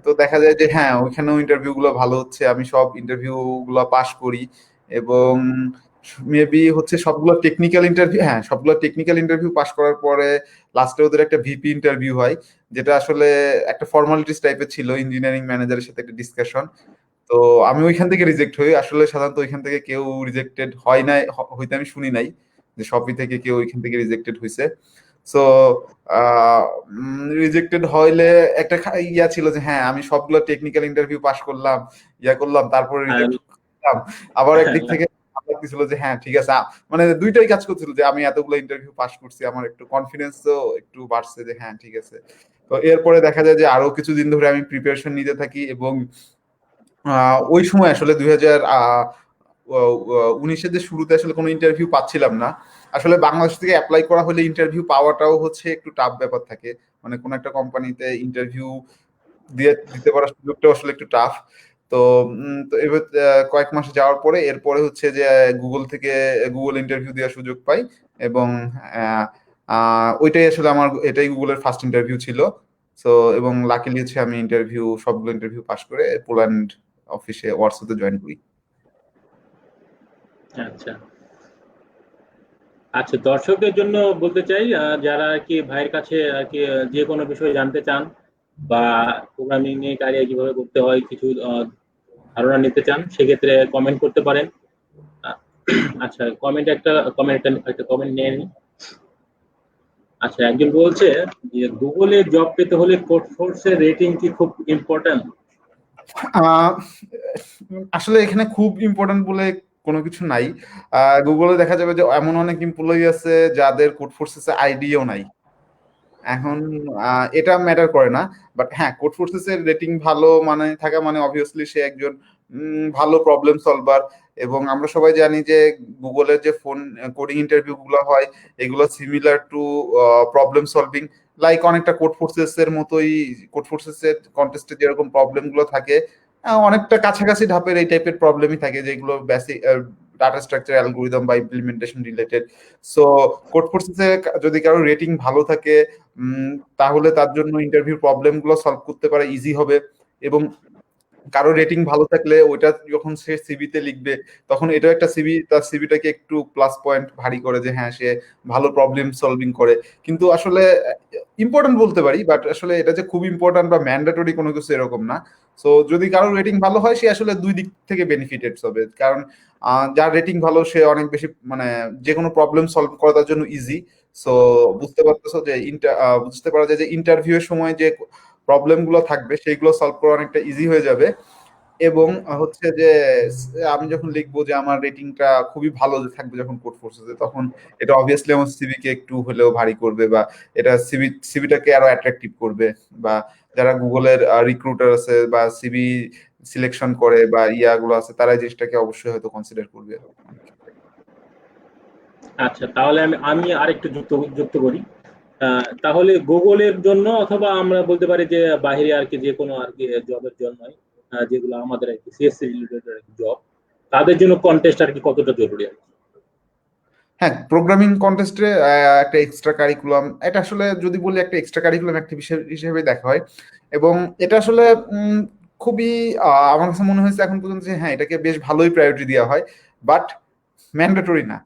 তো দেখা যায় যে হ্যাঁ, ওইখানেও ইন্টারভিউ গুলো ভালো হচ্ছে, আমি সব ইন্টারভিউ গুলো পাশ করি। এবং মেবি হচ্ছে সবগুলো টেকনিক্যাল ইন্টারভিউ, হ্যাঁ সবগুলো টেকনিক্যাল ইন্টারভিউ পাশ করার পরে লাস্টে ওদের একটা ভিপি ইন্টারভিউ হয়, যেটা আসলে একটা ফর্মালিটিস টাইপের ছিল, ইঞ্জিনিয়ারিং ম্যানেজারের সাথে একটা ডিসকাশন। তো আমি ওইখান থেকে রিজেক্ট হই। আসলে সাধারণত ওইখান থেকে কেউ রিজেক্টেড হয় নাই, হইতে আমি শুনি নাই যে শপি থেকে কেউ ওইখান থেকে রিজেক্টেড হয়েছে। সো রিজেক্টেড হইলে একটা ইয়া ছিল যে হ্যাঁ, আমি সবগুলো টেকনিক্যাল ইন্টারভিউ পাশ করলাম, ইয়া করলাম, তারপরে আর রিজেক্ট করলাম। আবার একদিক থেকে ভালো লাগতেছিল যে হ্যাঁ ঠিক আছে, মানে দুইটাই কাজ করছিল, যে আমি এতগুলো ইন্টারভিউ পাশ করছি, আমার একটু কনফিডেন্সও একটু বাড়ছে যে হ্যাঁ ঠিক আছে। তো এরপরে দেখা যায় যে আরো কিছুদিন ধরে আমি প্রিপারেশন নিতে থাকি, এবং ওই সময় আসলে 2019-এর যে শুরুতে আসলে কোনো ইন্টারভিউ পাচ্ছিলাম না। আসলে বাংলাদেশ থেকে অ্যাপ্লাই করা হলে ইন্টারভিউ পাওয়াটাও হচ্ছে একটু টাফ ব্যাপার থাকে, মানে কোন একটা কোম্পানিতে ইন্টারভিউ দিতে পারার সুযোগটা আসলে একটু টাফ। তো তো এবার কয়েক মাস যাওয়ার পরে এরপরে হচ্ছে যে গুগল থেকে গুগল ইন্টারভিউ দেওয়ার সুযোগ পাই, এবং আহ, ওইটাই আসলে আমার, এটাই গুগলের ফার্স্ট ইন্টারভিউ ছিল। সো এবং লাকিলি হচ্ছে আমি সবগুলো ইন্টারভিউ পাশ করে পোল্যান্ড অফিসে ওয়ার্সোতে জয়েন করি। আচ্ছা, আচ্ছা, দর্শকদের জন্য বলতে চাই, যারা আর কি ভাইয়ের কাছে আর কি যে কোনো বিষয় জানতে চান, বা প্রোগ্রামিং নিয়ে কারিয়া কিভাবে করতে হয় কিছু ধারণা নিতে চান, সেক্ষেত্রে কমেন্ট করতে পারেন। আহ, আচ্ছা, একটা কমেন্ট নিয়ে নিই। আচ্ছা, একজন বলছে যে গুগলে জব পেতে হলে কোডফোর্সের রেটিং কি খুব ইম্পর্ট্যান্ট? আহ, আসলে এখানে খুব ইম্পর্টেন্ট বলে কোনো কিছু নাই। গুগলে দেখা যাবে যে এমন অনেক এমপ্লয়ি আছে যাদের কোড ফোর্সেসে আইডিও নাই। এখন এটা ম্যাটার করে না। বাট হ্যাঁ, কোড ফোর্সেস এর রেটিং ভালো মানে থাকা মানে অবভিয়াসলি সে একজন ভালো প্রবলেম সলভার। এবং আমরা সবাই জানি যে গুগলের যে ফোন কোডিং ইন্টারভিউ গুলো হয়, এগুলো similar to problem solving, like অনেকটা কোড ফোর্সেস এর মতোই। কোড ফোর্সেস এর কন্টেস্টে যেরকম প্রবলেম গুলো থাকে, অনেকটা কাছাকাছি ধাপের এই টাইপের প্রবলেমই থাকে, যেগুলো বেসিক ডাটা স্ট্রাকচার অ্যালগোরিদম বা ইমপ্লিমেন্টেশন রিলেটেড। সো কোড ফোর্সেসে যদি কারো রেটিং ভালো থাকে, তাহলে তার জন্য ইন্টারভিউ প্রবলেম গুলো সলভ করতে পারা ইজি হবে। এবং কারো রেটিং ভালো থাকলে ওইটা যখন সে সিভিতে লিখবে, তখন এটাও একটা সিভি, তার সিভিটাকে একটু প্লাস পয়েন্ট ভারী করে যে হ্যাঁ সে ভালো প্রবলেম সলভিং করে। কিন্তু আসলে ইম্পর্টেন্ট বলতে পারি, বাট আসলে এটা যে খুব ইম্পর্টেন্ট বা ম্যান্ডেটরি কোনো কিছু এরকম না। সো যদি কারো রেটিং ভালো হয়, সে আসলে দুই দিক থেকে বেনিফিটেড হবে, কারণ যার রেটিং ভালো সে অনেক বেশি, মানে যে কোনো প্রবলেম সলভ করা তার জন্য ইজি। সো বুঝতে পারতেছো যে বুঝতে পারা যায় যে ইন্টারভিউ এর সময় যে প্রবলেম গুলো থাকবে সেইগুলো সলভ করা অনেকটা ইজি হয়ে যাবে। এবং হচ্ছে যে আমি যখন লিখবো যে আমার রেটিংটা খুবই ভালো থাকবে যখন কোড ফোর্সেসে, তখন এটা অবভিয়াসলি আমার সিভিকে একটু হলেও ভারী করবে, বা এটা সিভিটাকে আরো অ্যাট্রাকটিভ করবে। বা যারা গুগলের রিক্রুটার আছে বা সিভি সিলেকশন করে বা ইয়াগুলো আছে, তারা এই জিনিসটাকে অবশ্যই হয়তো কনসিডার করবে। আচ্ছা, তাহলে আমি আমি আরেকটু যুক্ত করি। তাহলে গুগলের জন্য অথবা আমরা বলতে পারি যে বাইরে আর কি যে কোনো আর কি জবের জন্য, যেগুলো আমাদের আর কি সিএসসি রিলেটেড জব, তাদের জন্য কন্টেস্ট আর কি কতটা জরুরি আর কি? হ্যাঁ, প্রোগ্রামিং কন্টেস্টে একটা এক্সট্রা কারিকুলাম, এটা আসলে যদি বলি একটা এক্সট্রা কারিকুলাম অ্যাক্টিভিটি হিসেবে দেখা হয়। এবং এটা আসলে খুবই আমার কাছে মনে হয়েছে এখন পর্যন্ত যে হ্যাঁ, এটাকে বেশ ভালোই প্রায়োরিটি দেওয়া হয়, বাট ম্যান্ডেটরি না।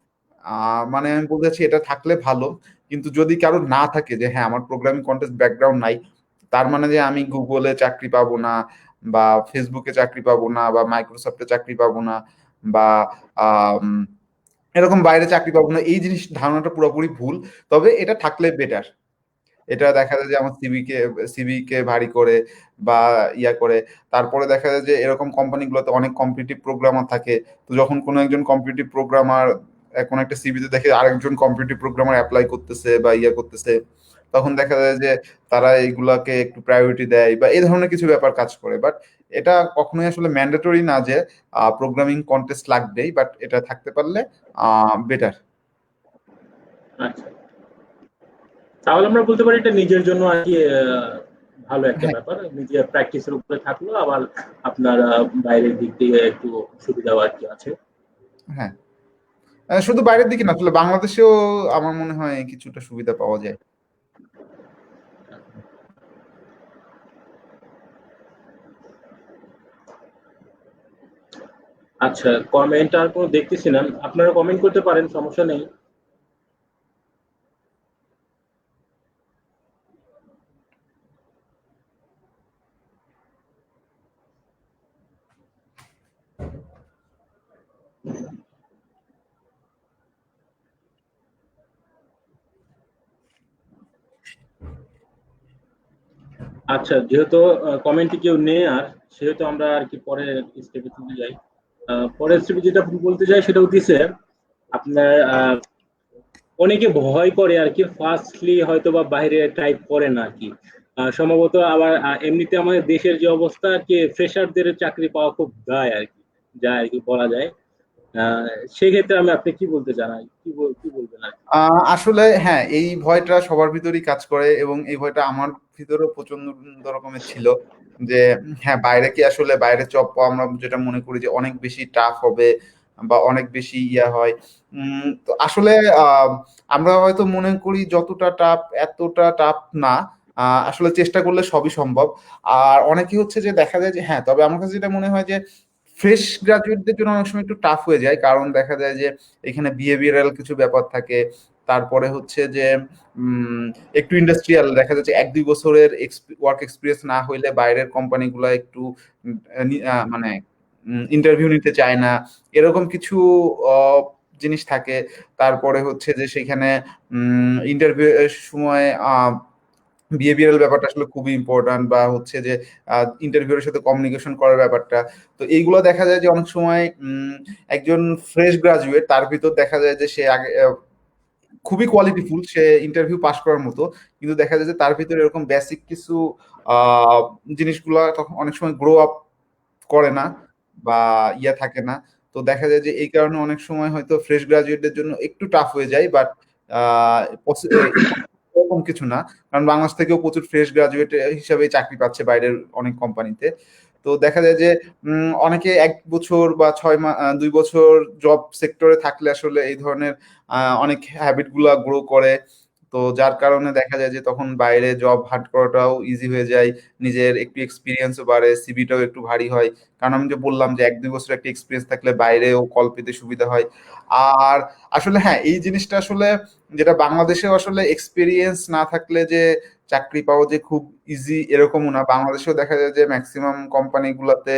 মানে আমি বলতে চাচ্ছি এটা থাকলে ভালো, কিন্তু যদি কারো না থাকে যে হ্যাঁ আমার প্রোগ্রামিং কন্টেস্ট ব্যাকগ্রাউন্ড নাই, তার মানে যে আমি গুগলে চাকরি পাবো না, বা ফেসবুকে চাকরি পাবো না, বা মাইক্রোসফটে চাকরি পাবো না, বা আম, এরকম বাইরে চাকরি পাবো না, এই জিনিস ধারণাটা পুরোপুরি ভুল। তবে এটা থাকলে বেটার। এটা দেখা যায় যে আমার সিভিকে ভারী করে বা ইয়া করে। তারপরে দেখা যায় যে এরকম কোম্পানিগুলোতে অনেক কম্পিটিটিভ প্রোগ্রামার থাকে। তো যখন কোনো একজন কম্পিটিটিভ প্রোগ্রামার কোন একটা সিভিতে দেখে আরেকজন কম্পিটিটিভ প্রোগ্রামার অ্যাপ্লাই করতেছে বা ইয়া করতেছে, তখন দেখা যায় যে তারা এইগুলাকে একটু প্রায়োরিটি দেয় বা এই ধরনের কিছু ব্যাপার কাজ করে। বাট এটা কখনোই আসলে ম্যান্ডেটরি না যে প্রোগ্রামিং কন্টেস্ট লাগবেই, বাট এটা থাকতে পারলে বেটার। আচ্ছা, তাহলে আমরা বলতে পারি এটা নিজের জন্য আর কি ভালো একটা হ্যাঁ, ব্যাপার, নিজের প্র্যাকটিসের উপরে থাকলো, আবার আপনার বাইরের দিক দিয়ে একটু সুবিধাও আর কি আছে। হ্যাঁ, শুধু বাইরের দিকে না, আসলে বাংলাদেশেও আমার মনে হয় কিছুটা সুবিধা পাওয়া যায়। আচ্ছা, কমেন্ট আর কোনো দেখতেছি না, আপনারা কমেন্ট করতে পারেন, সমস্যা নেই। আচ্ছা, যেহেতু কমেন্টে কেউ নেই আর, সেহেতু আমরা আর কি পরের স্টেপে চলে যাই। পরের স্টেপে যেটা বলতে চাই সেটা হচ্ছে আপনার অনেকে ভয় করে আর কি, ফার্স্টলি হয়তো বা বাইরে টাইপ করে না আর কি। সম্ভবত আবার এমনিতে আমাদের দেশের যে অবস্থা আর কি, ফ্রেশারদের চাকরি পাওয়া খুব দায় আর কি, যা আর কি বলা যায়। আহ সেক্ষেত্রে আমি আপনি কি বলতে চান আর কি, কি বলবেন আর কি? আসলে হ্যাঁ, এই ভয়টা সবার ভিতরেই কাজ করে, এবং এই ভয়টা আমার ভিতরেও প্রচন্ড রকমের ছিল যে হ্যাঁ, বাইরে কি আসলে বাইরে জব পাওয়া আমরা যেটা মনে করি যে অনেক বেশি টাফ হবে বা অনেক বেশি ইয়া হয়। তো আসলে আহ, আমরা হয়তো মনে করি যতটা টাফ এতটা টাফ না। আসলে চেষ্টা করলে সবই সম্ভব। আর অনেকে হচ্ছে যে দেখা যায় যে হ্যাঁ, তবে আমার কাছে যেটা মনে হয় যে ফ্রেশ গ্রাজুয়েটদের জন্য অনেক সময় একটু টাফ হয়ে যায়, কারণ দেখা যায় যে এখানে বিহেভিয়ারাল কিছু ব্যাপার থাকে। তারপরে হচ্ছে যে উম, একটু ইন্ডাস্ট্রিয়াল দেখা যাচ্ছে 1-2 বছরের ওয়ার্ক এক্সপিরিয়েন্স না হইলে বাইরের কোম্পানিগুলো একটু মানে ইন্টারভিউ নিতে চায় না, এরকম কিছু আহ, জিনিস থাকে। তারপরে হচ্ছে যে সেখানে ইন্টারভিউ এর সময় বিহেভিয়ারাল ব্যাপারটা আসলে খুবই ইম্পর্ট্যান্ট, বা হচ্ছে যে ইন্টারভিউয়ের সাথে কমিউনিকেশন করার ব্যাপারটা। তো এইগুলো দেখা যায় যে অনেক সময় একজন ফ্রেশ গ্রাজুয়েট তার ভিতর দেখা যায় যে সে আগে খুবই কোয়ালিটিফুল, সে ইন্টারভিউ পাস করার মতো, কিন্তু দেখা যায় যে তার ভিতরে এরকম বেসিক কিছু আহ জিনিসগুলা তখন অনেক সময় গ্রো আপ করে না বা ইয়া থাকে না। তো দেখা যায় যে এই কারণে অনেক সময় হয়তো ফ্রেশ গ্রাজুয়েটদের জন্য একটু টাফ হয়ে যায়। বাট এরকম কিছু না, কারণ বাংলাদেশ থেকেও প্রচুর ফ্রেশ গ্রাজুয়েট হিসাবে চাকরি পাচ্ছে বাইরের অনেক কোম্পানিতে। তো দেখা যায় যে অনেকে 1 বছর বা 6 মাস 2 বছর জব সেক্টরে থাকলে আসলে এই ধরনের অনেক হ্যাবিট গুলা গ্রো করে। তো যার কারণে দেখা যায় যে তখন বাইরে জব হান্ট করাটাও ইজি হয়ে যায়, নিজের একটু এক্সপিরিয়েন্সও বাড়ে, সিভিটাও একটু ভারী হয়। কারণ আমি যে বললাম যে 1-2 বছর একটা এক্সপিরিয়েন্স থাকলে বাইরেও কল পেতে সুবিধা হয়। আর আসলে হ্যাঁ, এই জিনিসটা আসলে যেটা বাংলাদেশেও আসলে এক্সপিরিয়েন্স না থাকলে যে চাকরি পাওয়া যে খুব ইজি এরকমও না, বাংলাদেশেও দেখা যায় যে ম্যাক্সিমাম কোম্পানিগুলোতে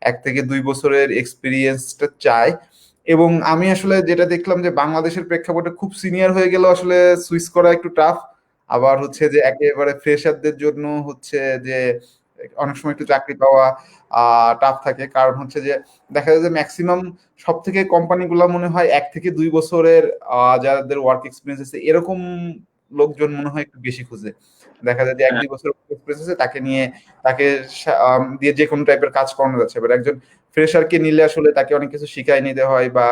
1 থেকে 2 বছরের এক্সপিরিয়েন্সটা চায়। এবং আমি আসলে যেটা দেখলাম যে বাংলাদেশের প্রেক্ষাপটে খুব সিনিয়র হয়ে গেল আসলে সুইচ করা একটু টাফ। আবার হচ্ছে যে একেবারে ফ্রেশারদের জন্য হচ্ছে যে অনেক সময় একটু চাকরি পাওয়া টাফ থাকে, কারণ হচ্ছে যে দেখা যায় যে ম্যাক্সিমাম সব থেকে কোম্পানিগুলো মনে হয় 1 থেকে 2 বছরের যাদের ওয়ার্ক এক্সপিরিয়েন্স আছে এরকম লোকজন মনে হয় একটু বেশি খুঁজে। দেখা যায় যে এক হ্যাঁ, দুই বছর এক্সপিরিয়েন্স আছে তাকে নিয়ে, তাকে দিয়ে যে কোনো টাইপের কাজ করানো যাচ্ছে, বাট একজন ফ্রেশারকে নিলে আসলে তাকে অনেক কিছু শিখাই নিতে হয় বা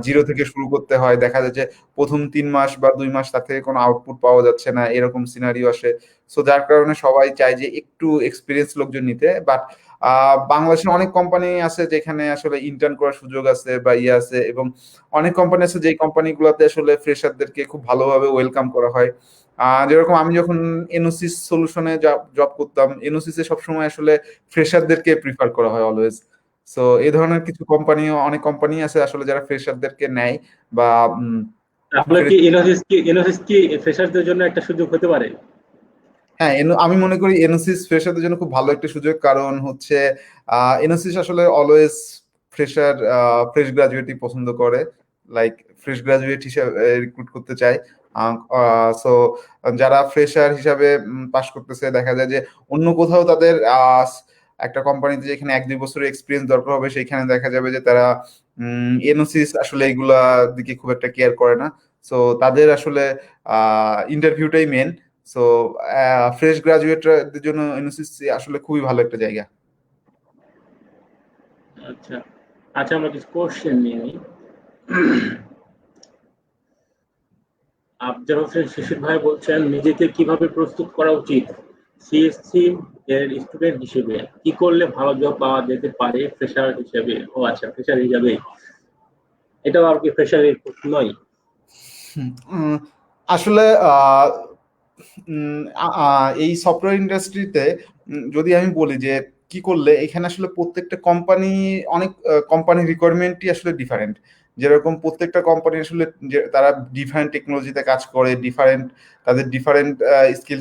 জিরো থেকে শুরু করতে হয়। দেখা যায় যে প্রথম 3 মাস বা 2 মাস তার থেকে কোনো আউটপুট পাওয়া যাচ্ছে না, এরকম সিনারিও আসে। সো যার কারণে সবাই চায় যে একটু এক্সপিরিয়েন্স লোকজন নিতে। বাট বাংলাদেশে অনেক কোম্পানি আছে যেখানে আসলে ইন্টার্ন করার সুযোগ আছে বা ইয়ে আছে, এবং অনেক কোম্পানি আছে যেই কোম্পানিগুলোতে আসলে ফ্রেশারদেরকে খুব ভালোভাবে ওয়েলকাম করা হয়। যেরকম আমি যখন এনোসিস সলিউশনে জব করতাম, এনোসিসে সবসময় আসলে ফ্রেশারদেরকে প্রিফার করা হয় অলওয়েজ। সো এই ধরনের কিছু কোম্পানিও, অনেক কোম্পানি আছে আসলে যারা ফ্রেশারদেরকে নেয় বা তাহলে কি এনোসিস কি ফ্রেশারদের জন্য একটা সুযোগ হতে পারে? হ্যাঁ, আমি মনে করি এনোসিস ফ্রেশারদের জন্য খুব ভালো একটা সুযোগ, কারণ হচ্ছে এনোসিস আসলে অলওয়েজ ফ্রেশার, ফ্রেশ গ্রাজুয়েটই পছন্দ করে, লাইক ফ্রেশ গ্রাজুয়েট হিসাবে রিক্রুট করতে চায়। সো যারা ফ্রেশার হিসাবে পাশ করতেছে, দেখা যায় যে অন্য কোথাও তাদের একটা কোম্পানিতে যেখানে 1-2 বছরের এক্সপিরিয়েন্স দরকার হবে সেখানে দেখা যাবে যে তারা এনোসিস আসলে এগুলা দিকে খুব একটা কেয়ার করে না। সো তাদের আসলে ইন্টারভিউটাই মেন। সো ফ্রেশ গ্রাজুয়েটদের জন্য এনওসিসি আসলে খুবই ভালো একটা জায়গা। আচ্ছা, আচ্ছা, আমরা কিছু কোশ্চেন নিয়ে নিই। আফজাল হোসেন শিশির ভাই বলছেন, নিজেকে কিভাবে প্রস্তুত করা উচিত সিএসসি এর স্টুডেন্ট হিসেবে? কি করলে ভালো জব পাওয়া যেতে পারে ফ্রেশার হিসেবে? ও আচ্ছা, ফ্রেশার হিসাবে। এটাও আর কি ফ্রেশারের নয়? হুম, আসলে এই সফটওয়্যার ইন্ডাস্ট্রিতে যদি আমি বলি যে কি করলে, এখানে আসলে প্রত্যেকটা কোম্পানি, অনেক কোম্পানির রিকোয়ারমেন্টই আসলে ডিফারেন্ট। যেরকম প্রত্যেকটা কোম্পানি আসলে যে তারা ডিফারেন্ট টেকনোলজিতে কাজ করে, ডিফারেন্ট, তাদের ডিফারেন্ট স্কিল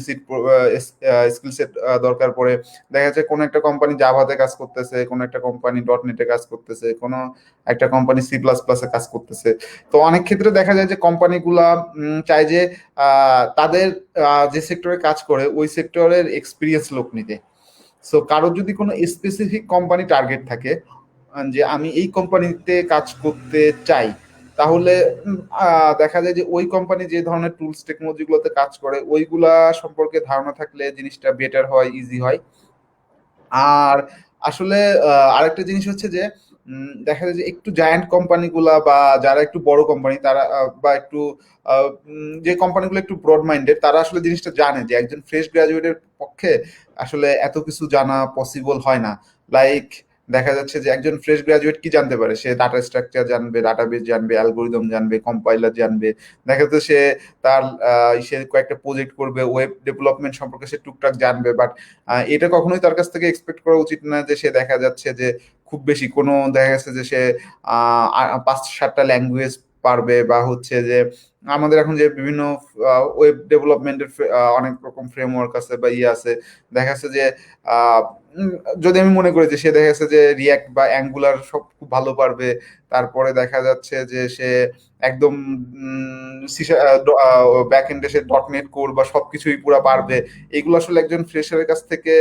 সেট দরকার পড়ে। দেখা যাচ্ছে কোনো একটা কোম্পানি জাভাতে কাজ করতেছে, কোনো একটা কোম্পানি ডটনেটে কাজ করতেছে, কোনো একটা কোম্পানি সি++-এ কাজ করতেছে। তো অনেক ক্ষেত্রে দেখা যায় যে কোম্পানিগুলা চায় যে তাদের যে সেক্টরে কাজ করে ওই সেক্টরের এক্সপিরিয়েন্স লোক নিতে। সো কারো যদি কোনো স্পেসিফিক কোম্পানি টার্গেট থাকে যে আমি এই কোম্পানিতে কাজ করতে চাই, তাহলে দেখা যায় যে ওই কোম্পানি যে ধরনের টুলস টেকনোলজি গুলোতে কাজ করে ওইগুলা সম্পর্কে ধারণা থাকলে জিনিসটা বেটার হয়, ইজি হয়। আর আসলে আরেকটা জিনিস হচ্ছে যে দেখা যায় যে একটু জায়ান্ট কোম্পানিগুলা বা যারা একটু বড় কোম্পানি তারা বা একটু যে কোম্পানিগুলো একটু ব্রড মাইন্ডেড, তারা আসলে জিনিসটা জানে যে একজন ফ্রেশ গ্রাজুয়েটের পক্ষে আসলে এত কিছু জানা পসিবল হয় না। লাইক দেখা যাচ্ছে যে একজন ফ্রেশ গ্রাজুয়েট কি জানতে পারে, সে ডাটা স্ট্রাকচার জানবে, ডাটাবেস জানবে, অ্যালগোরিদম জানবে, কম্পাইলার জানবে। দেখা যাচ্ছে সে তার সে কয়েকটা প্রজেক্ট করবে, ওয়েব ডেভেলপমেন্ট সম্পর্কে সে টুকটাক জানবে, বাট এটা কখনোই তার কাছ থেকে এক্সপেক্ট করা উচিত না যে সে দেখা যাচ্ছে যে খুব বেশি কোনো, দেখা গেছে যে সে 5-7টা ল্যাঙ্গুয়েজ পারবে, বা হচ্ছে যে আমাদের এখন যে বিভিন্ন ওয়েব ডেভেলপমেন্টের অনেক রকম ফ্রেমওয়ার্ক আছে বা ইয়ে আছে, দেখা যাচ্ছে যে আহ, উম, যদি আমি মনে করি যে সে দেখা যাচ্ছে যে রিয়াক্ট বা অ্যাঙ্গুলার সব খুব ভালো পারবে, তারপরে দেখা যাচ্ছে যে সে একদম ব্যাক এন্ডে সে ডটনেট কোর বা সবকিছুই পুরো পারবে, এগুলো আসলে একজন ফ্রেশারের কাছ থেকে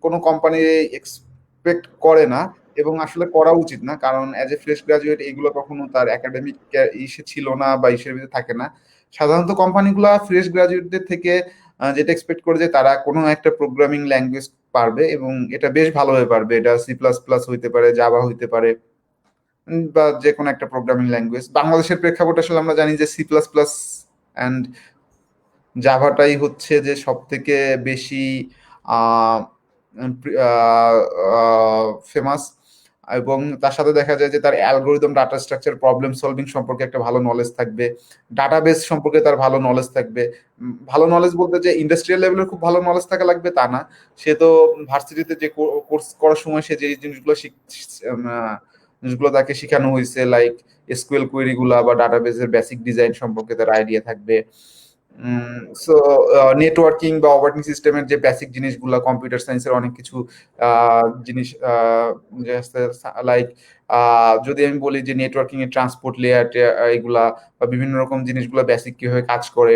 কোনো কোম্পানি এক্সপেক্ট করে না, এবং আসলে করা উচিত না, কারণ অ্যাজ এ ফ্রেশ গ্রাজুয়েট এগুলো কখনো তার একাডেমিক ইসে ছিল না বা ইসের ভিতরে থাকে না। সাধারণত কোম্পানিগুলো ফ্রেশ গ্রাজুয়েটদের থেকে যেটা এক্সপেক্ট করে যে তারা কোনো একটা প্রোগ্রামিং ল্যাঙ্গুয়েজ পারবে, এবং এটা বেশ ভালোভাবে পারবে। এটা সি++ হইতে পারে, জাভা হইতে পারে, বা যে কোনো একটা প্রোগ্রামিং ল্যাঙ্গুয়েজ। বাংলাদেশের প্রেক্ষাপটে আসলে আমরা জানি যে সি++ অ্যান্ড জাভাটাই হচ্ছে যে সব থেকে বেশি ফেমাস, এবং তার সাথে দেখা যায় যে তার algorithm, data structure, problem solving সম্পর্কে একটা ভালো নলেজ থাকবে, ডাটাবেস সম্পর্কে তার ভালো নলেজ থাকবে। ভালো নলেজ বলতে যে ইন্ডাস্ট্রিয়াল লেভেলের খুব ভালো নলেজ থাকা লাগবে তা না, সে তো ভার্সিটিতে যে কোর্স করার সময় সে যে জিনিসগুলো জিনিসগুলো তাকে শেখানো হয়েছে, লাইক এসকিউএল কোয়েরি গুলা বা ডাটাবেসের বেসিক ডিজাইন সম্পর্কে তার আইডিয়া থাকবে। সো নেটওয়ার্কিং বা অপারেটিং সিস্টেমের যে বেসিক জিনিসগুলো, কম্পিউটার সায়েন্সের অনেক কিছু জিনিস, লাইক যদি আমি বলি যে নেটওয়ার্কিং এর ট্রান্সপোর্ট লেয়ার এগুলা বা বিভিন্ন রকম জিনিসগুলো বেসিক কিভাবে কাজ করে,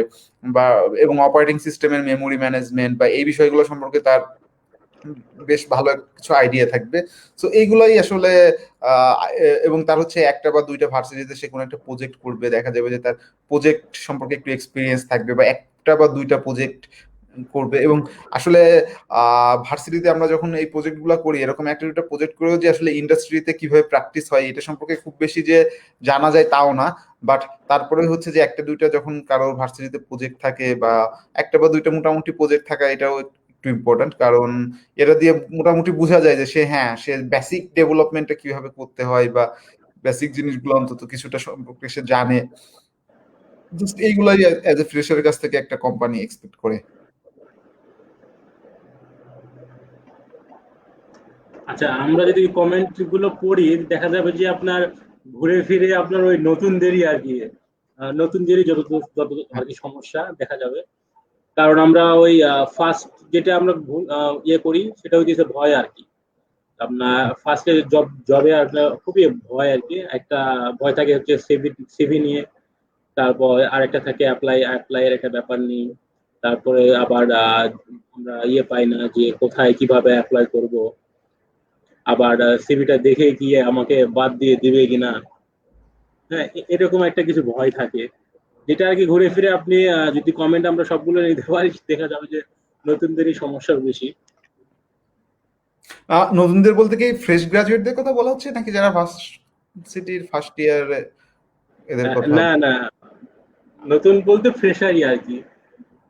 বা এবং অপারেটিং সিস্টেমের মেমোরি ম্যানেজমেন্ট বা এই বিষয়গুলো সম্পর্কে তার বেশ ভালো কিছু আইডিয়া থাকবে। সো এইগুলাই আসলে এবং তার হচ্ছে একটা বা দুইটা ভার্সিটিতে সে কোনো একটা প্রজেক্ট করবে, দেখা যাবে যে তার প্রজেক্ট সম্পর্কে একটু এক্সপিরিয়েন্স থাকবে বা একটা বা দুইটা প্রজেক্ট করবে। এবং আসলে ভার্সিটিতে আমরা যখন এই প্রজেক্ট গুলা করি, এরকম একটা দুইটা প্রজেক্ট করেও যে আসলে ইন্ডাস্ট্রিতে কিভাবে প্র্যাকটিস হয় এটা সম্পর্কে খুব বেশি যে জানা যায় তাও না। বাট তারপরে হচ্ছে যে একটা দুইটা যখন কারোর ভার্সিটিতে প্রজেক্ট থাকে বা একটা বা দুইটা মোটামুটি প্রজেক্ট থাকা, এটাও একটু ইম্পর্ট্যান্ট। কারণ এটা দিয়ে মোটামুটি বোঝা যায় যে সে বেসিক ডেভেলপমেন্টটা কিভাবে করতে হয় বা বেসিক জিনিসগুলো অন্তত কিছুটা সম্পর্কে সে জানে। জাস্ট এইগুলাই অ্যাজ এ ফ্রেশারের কাছ থেকে একটা কোম্পানি এক্সপেক্ট করে। আচ্ছা, আমরা যদি কমেন্ট গুলো পড়ি দেখা যাবে যে আপনার ঘুরে ফিরে আপনার ওই নতুনদেরই আর কি, নতুনদেরই যত যত আর কি সমস্যা দেখা যাবে। কারণ আমরা ওই ফার্স্ট যেটা আমরা ইয়ে করি সেটা হচ্ছে ভয় আর কি। আপনার ফার্স্টে জবে খুবই ভয় আর কি। একটা ভয় থাকে হচ্ছে সিভি সিভি নিয়ে, তারপর আরেকটা থাকে অ্যাপ্লাই এর একটা ব্যাপার নেই। তারপরে আবার আমরা ইয়ে পাই না যে কোথায় কিভাবে অ্যাপ্লাই করব। আবার সিভিটা দেখে গিয়ে আমাকে বাদ দিয়ে দিবে কিনা। হ্যাঁ, এরকম একটা কিছু ভয় থাকে, যেটা আর কি ঘুরে ফিরে আপনি যদি কমেন্ট আমরা সবগুলো নিতে পারি দেখা যাবে যে নতুনদেরই সমস্যা বেশি। নতুনদের বলতে কি ফ্রেশ গ্রাজুয়েটদের কথা বলা হচ্ছে, নাকি যারা ফার্স্ট সিটির ফার্স্ট ইয়ার এদের কথা? না না, নতুন বলতে ফ্রেশারই আর কি।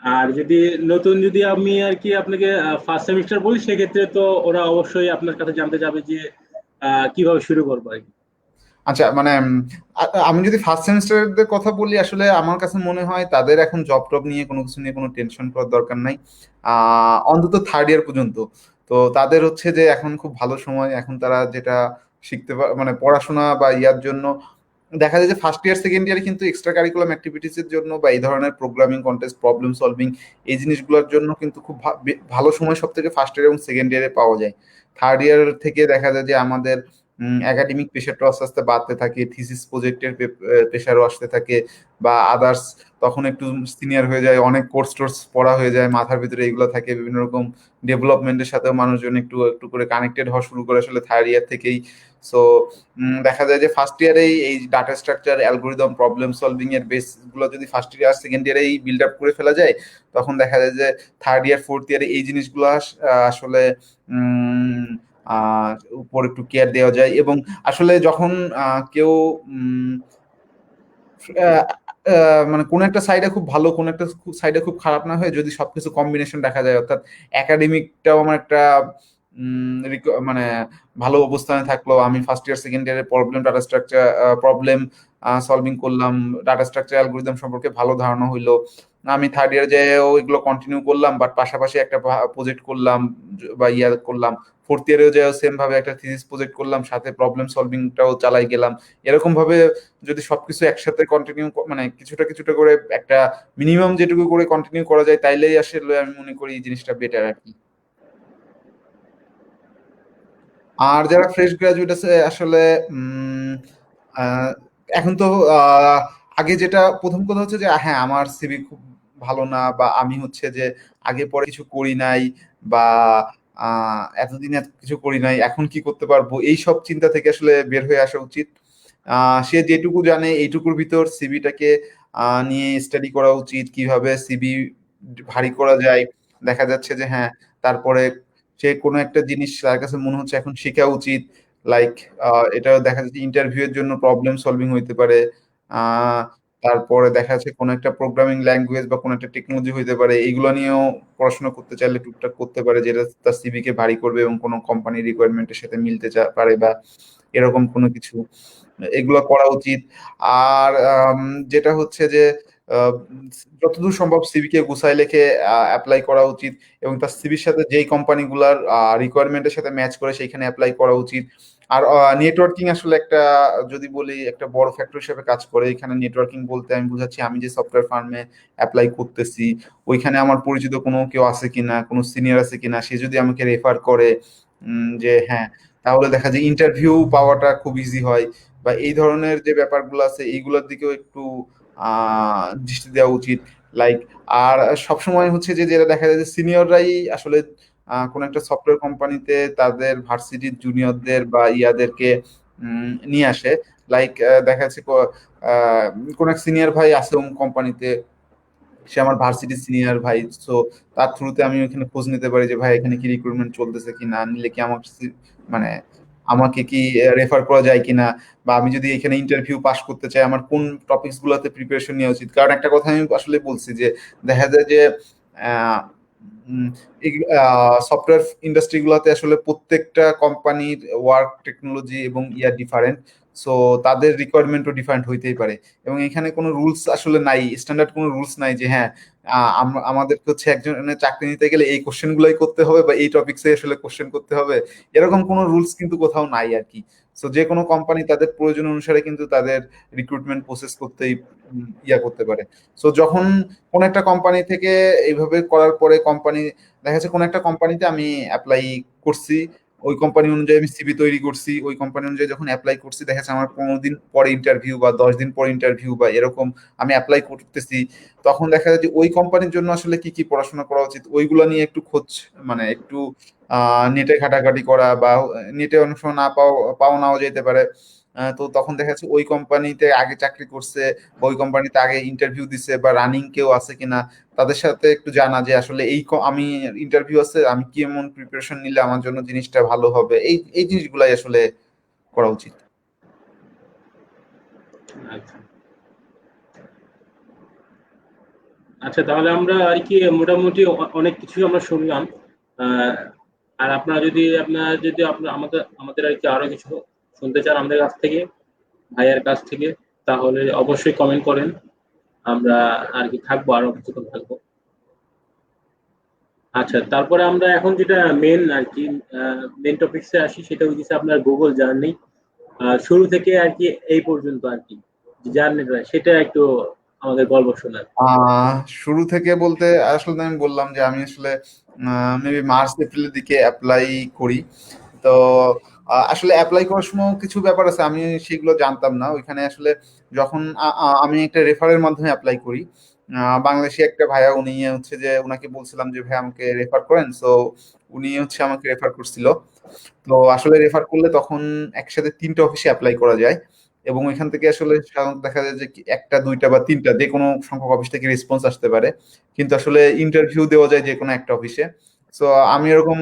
আর যদি নতুন যদি আমি আর কি আপনাকে ফার্স্ট সেমিস্টার বলি সেক্ষেত্রে তো ওরা অবশ্যই আপনার কাছে জানতে যাবে যে কিভাবে শুরু করবো আর কি। আচ্ছা, মানে আমি যদি ফার্স্ট সেমিস্টারদের কথা বলি, আসলে আমার কাছে মনে হয় তাদের এখন জব টব নিয়ে কোনো কিছু নিয়ে কোনো টেনশন করার দরকার নাই। অন্তত থার্ড ইয়ার পর্যন্ত তো তাদের হচ্ছে যে এখন খুব ভালো সময়। এখন তারা যেটা মানে পড়াশোনা বা ইয়ার জন্য দেখা যায় যে ফার্স্ট ইয়ার সেকেন্ড ইয়ারে কিন্তু এক্সট্রা কারিকুলাম অ্যাক্টিভিটিস এর জন্য বা এই ধরনের প্রোগ্রামিং কন্টেস্ট, প্রবলেম সলভিং, এই জিনিসগুলোর জন্য কিন্তু খুব ভালো সময় সব থেকে ফার্স্ট ইয়ার এবং সেকেন্ড ইয়ারে পাওয়া যায়। থার্ড ইয়ার থেকে দেখা যায় যে আমাদের একাডেমিক প্রেশারটা আস্তে আস্তে বাড়তে থাকে, থিসিস প্রজেক্টের প্রেশারও আসতে থাকে, বা আদার্স তখন একটু সিনিয়র হয়ে যায়, অনেক কোর্স টোর্স পড়া হয়ে যায়, মাথার ভিতরে এগুলো থাকে, বিভিন্ন রকম ডেভেলপমেন্টের সাথেও মানুষজন একটু একটু করে কানেক্টেড হওয়া শুরু করে আসলে থার্ড ইয়ার থেকেই। সো দেখা যায় যে ফার্স্ট ইয়ারেই এই data structure, algorithm, problem solving এর বেস গুলো যদি ফার্স্ট ইয়ার সেকেন্ড ইয়ারেই বিল্ড আপ করে ফেলা যায়, তখন দেখা যায় যে থার্ড ইয়ার ফোর্থ ইয়ারে এই জিনিসগুলো আসলে উম আহ উপর একটু কেয়ার দেওয়া যায়। এবং আসলে যখন কেউ আহ, মানে কোন একটা সাইডে খুব ভালো, কোন একটা সাইডে খুব খারাপ না হয়ে যদি সবকিছু কম্বিনেশন দেখা যায়, অর্থাৎ একাডেমিকটাও আমার একটা মানে ভালো অবস্থানে থাকলো, আমি ফার্স্ট ইয়ার সেকেন্ড ইয়ারে প্রবলেম সলভিং করলাম, ডাটা স্ট্রাকচার অ্যালগোরিদম সম্পর্কে ভালো ধারণা হইলো, আমি থার্ড ইয়ার যেও এগুলো কন্টিনিউ করলাম, বাট পাশাপাশি একটা প্রজেক্ট করলাম বা ইয়া করলাম, ফোর্থ ইয়ারেও যেও সেম ভাবে একটা থিসিস প্রজেক্ট করলাম, সাথে প্রবলেম সলভিংটাও চালাই গেলাম। এরকম ভাবে যদি সবকিছু একসাথে কন্টিনিউ, মানে কিছুটা কিছুটা করে একটা মিনিমাম যেটুকু করে কন্টিনিউ করা যায়, তাইলেই আসলে আমি মনে করি এই জিনিসটা বেটার আর কি। আর যারা ফ্রেশ গ্রাজুয়েট আছে আসলে উম, আহ, এখন তো আহ, আগে যেটা প্রথম কথা হচ্ছে যে হ্যাঁ আমার সিভি খুব ভালো না, বা আমি হচ্ছে যে আগে পরে কিছু করি নাই, বা এতদিন এত কিছু করি নাই, এখন কি করতে পারবো, এই সব চিন্তা থেকে আসলে বের হয়ে আসা উচিত। সে যেটুকু জানে এইটুকুর ভিতর সিভিটাকে নিয়ে স্টাডি করা উচিত, কিভাবে সিভি ভারী করা যায়। দেখা যাচ্ছে যে হ্যাঁ, তারপরে সে কোনো একটা জিনিস তার কাছে মনে হচ্ছে এখন শেখা উচিত, লাইক এটা দেখা যাচ্ছে ইন্টারভিউ এর জন্য প্রবলেম সলভিং হইতে পারে। আহ তারপরে দেখা যাচ্ছে কোনো একটা প্রোগ্রামিং ল্যাঙ্গুয়েজ বা কোনো একটা টেকনোলজি হইতে পারে, এইগুলো নিয়েও পড়াশোনা করতে চাইলে টুকটাক করতে পারে, যেটা তার সিভি কে ভারী করবে এবং কোনো কোম্পানির রিকোয়ারমেন্টের সাথে মিলতে পারে, বা এরকম কোনো কিছু, এগুলো করা উচিত। আর যেটা হচ্ছে যে আহ, যতদূর সম্ভব সিভি কে গুছায় লিখে অ্যাপ্লাই করা উচিত, এবং তার সিভির সাথে যেই কোম্পানিগুলার রিকোয়ারমেন্টের সাথে ম্যাচ করে সেইখানে অ্যাপ্লাই করা উচিত। আর নেটওয়ার্কিং আসলে একটা, যদি বলি, একটা বড় ফ্যাক্টর হিসেবে কাজ করে এখানে। নেটওয়ার্কিং বলতে আমি বুঝাচ্ছি, আমি যে সফটওয়্যার ফার্মে অ্যাপ্লাই করতেছি ওইখানে আমার পরিচিত কোনো কেউ আছে কিনা, কোনো সিনিয়র আছে কিনা, সে যদি আমাকে রেফার করে যে হ্যাঁ, তাহলে দেখা যায় ইন্টারভিউ পাওয়াটা খুব ইজি হয়। বা এই ধরনের যে ব্যাপারগুলো আছে এইগুলোর দিকেও একটু দৃষ্টি দেওয়া উচিত। লাইক, আর সবসময় হচ্ছে যে যেটা দেখা যায় যে সিনিয়ররাই আসলে কোন একটা সফটওয়্যার কোম্পানিতে তাদের ভার্সিটির জুনিয়রদের বা ইয়াদেরকে নিয়ে আসে। লাইক, দেখা যাচ্ছে কোন এক সিনিয়র ভাই আছে কোম্পানিতে, সে আমার ভার্সিটির সিনিয়র ভাই। সো তার থ্রুতে আমি ওখানে খোঁজ নিতে পারি যে ভাই এখানে কি রিক্রুটমেন্ট চলতেছে কিনা, নিলে কি আমার মানে আমাকে কি রেফার করা যায় কিনা, বা আমি যদি এখানে ইন্টারভিউ পাস করতে চাই আমার কোন টপিকস গুলোতে প্রিপারেশন নেওয়া উচিত। কারণ একটা কথা আমি আসলে বলছি যে দেখা যায় যে সফটওয়্যার ইন্ডাস্ট্রি গুলোতে আসলে প্রত্যেকটা কোম্পানির ওয়ার্ক টেকনোলজি এবং ইয়া ডিফারেন্ট। সো তাদের রিকোয়ারমেন্টও ডিফারেন্ট হইতেই পারে, এবং এখানে কোনো রুলস আসলে নাই, স্ট্যান্ডার্ড কোনো রুলস নাই যে হ্যাঁ আমাদেরকে হচ্ছে একজনের চাকরি নিতে গেলে এই কোশ্চেন গুলাই করতে হবে বা এই টপিক্সে আসলে কোশ্চেন করতে হবে। এরকম কোনো রুলস কিন্তু কোথাও নাই আর কি। সো যে কোনো কোম্পানি তাদের প্রয়োজন অনুসারে কিন্তু তাদের রিক্রুটমেন্ট প্রসেস করতেই ইয়া করতে পারে। সো যখন কোন একটা কোম্পানি থেকে এইভাবে করার পরে কোম্পানি, দেখা যাচ্ছে কোন একটা কোম্পানিতে আমি অ্যাপ্লাই করছি, ওই কোম্পানি অনুযায়ী আমি সিভি তৈরি করছি, ওই কোম্পানি অনুযায়ী যখন অ্যাপ্লাই করছি দেখা যাচ্ছে আমার 15 দিন পরে ইন্টারভিউ বা 10 দিন পরে ইন্টারভিউ বা এরকম আমি অ্যাপ্লাই করতেছি, তখন দেখা যায় যে ওই কোম্পানির জন্য আসলে কি কি পড়াশোনা করা উচিত ওইগুলো নিয়ে একটু খোঁজ, মানে একটু নেটে ঘাটাঘাটি করা, বা নেটে অনেক সময় না পাওয়া নাও যেতে পারে। তো তখন দেখা যাচ্ছে ওই কোম্পানিতে আগে চাকরি করছে বা ওই কোম্পানিতে আগে ইন্টারভিউ দিছে বা রানিং কেউ আছে কিনা, তাদের সাথে একটু জানা যে আসলে আমি ইন্টারভিউ আছে, আমি কি এমন প্রিপারেশন নিলে আমার জন্য জিনিসটা ভালো হবে, এই এই জিনিসগুলাই আসলে করা উচিত। আচ্ছা আচ্ছা, তাহলে আমরা আর কি মোটামুটি অনেক কিছু আমরা শুনলাম। আহ, আর আপনারা যদি আমাদের আমাদের আর কি আরো কিছু শুনতে চান আমাদের কাছ থেকে, ভাইয়ের কাছ থেকে, তাহলে অবশ্যই কমেন্ট করেন। আমরা আর কি থাকবো, আরো কিছুক্ষণ থাকবো। আচ্ছা, তারপরে আমরা এখন যেটা মেন আর কি মেন টপিকসে আসি, সেটা হচ্ছে আপনার গুগল জার্নি, শুরু থেকে আর কি এই পর্যন্ত আর কি জার্নিটা, সেটা একটু আমাদের গল্প শোনার। আহ শুরু থেকে বলতে আসলে আমি বললাম যে আমি আসলে মেবি মার্চ এপ্রিলের দিকে অ্যাপ্লাই করি। তো আসলে অ্যাপ্লাই করার সময় কিছু ব্যাপার আছে আমি সেগুলো জানতাম না ওইখানে আসলে। যখন আমি একটা রেফারের মাধ্যমে অ্যাপ্লাই করি, বাংলাদেশি একটা ভাইয়া, উনি হচ্ছে যে উনাকে বলছিলাম যে ভাই আমাকে রেফার করেন। সো উনি হচ্ছে আমাকে রেফার করছিল। তো আসলে রেফার করলে তখন একসাথে 3টে অফিসে অ্যাপ্লাই করা যায়, এবং ওইখান থেকে আসলে সাধারণত দেখা যায় যে একটা দুইটা বা তিনটা যে কোনো সংখ্যক অফিস থেকে রেসপন্স আসতে পারে, কিন্তু আসলে ইন্টারভিউ দেওয়া যায় যে কোনো একটা অফিসে। সো আমি এরকম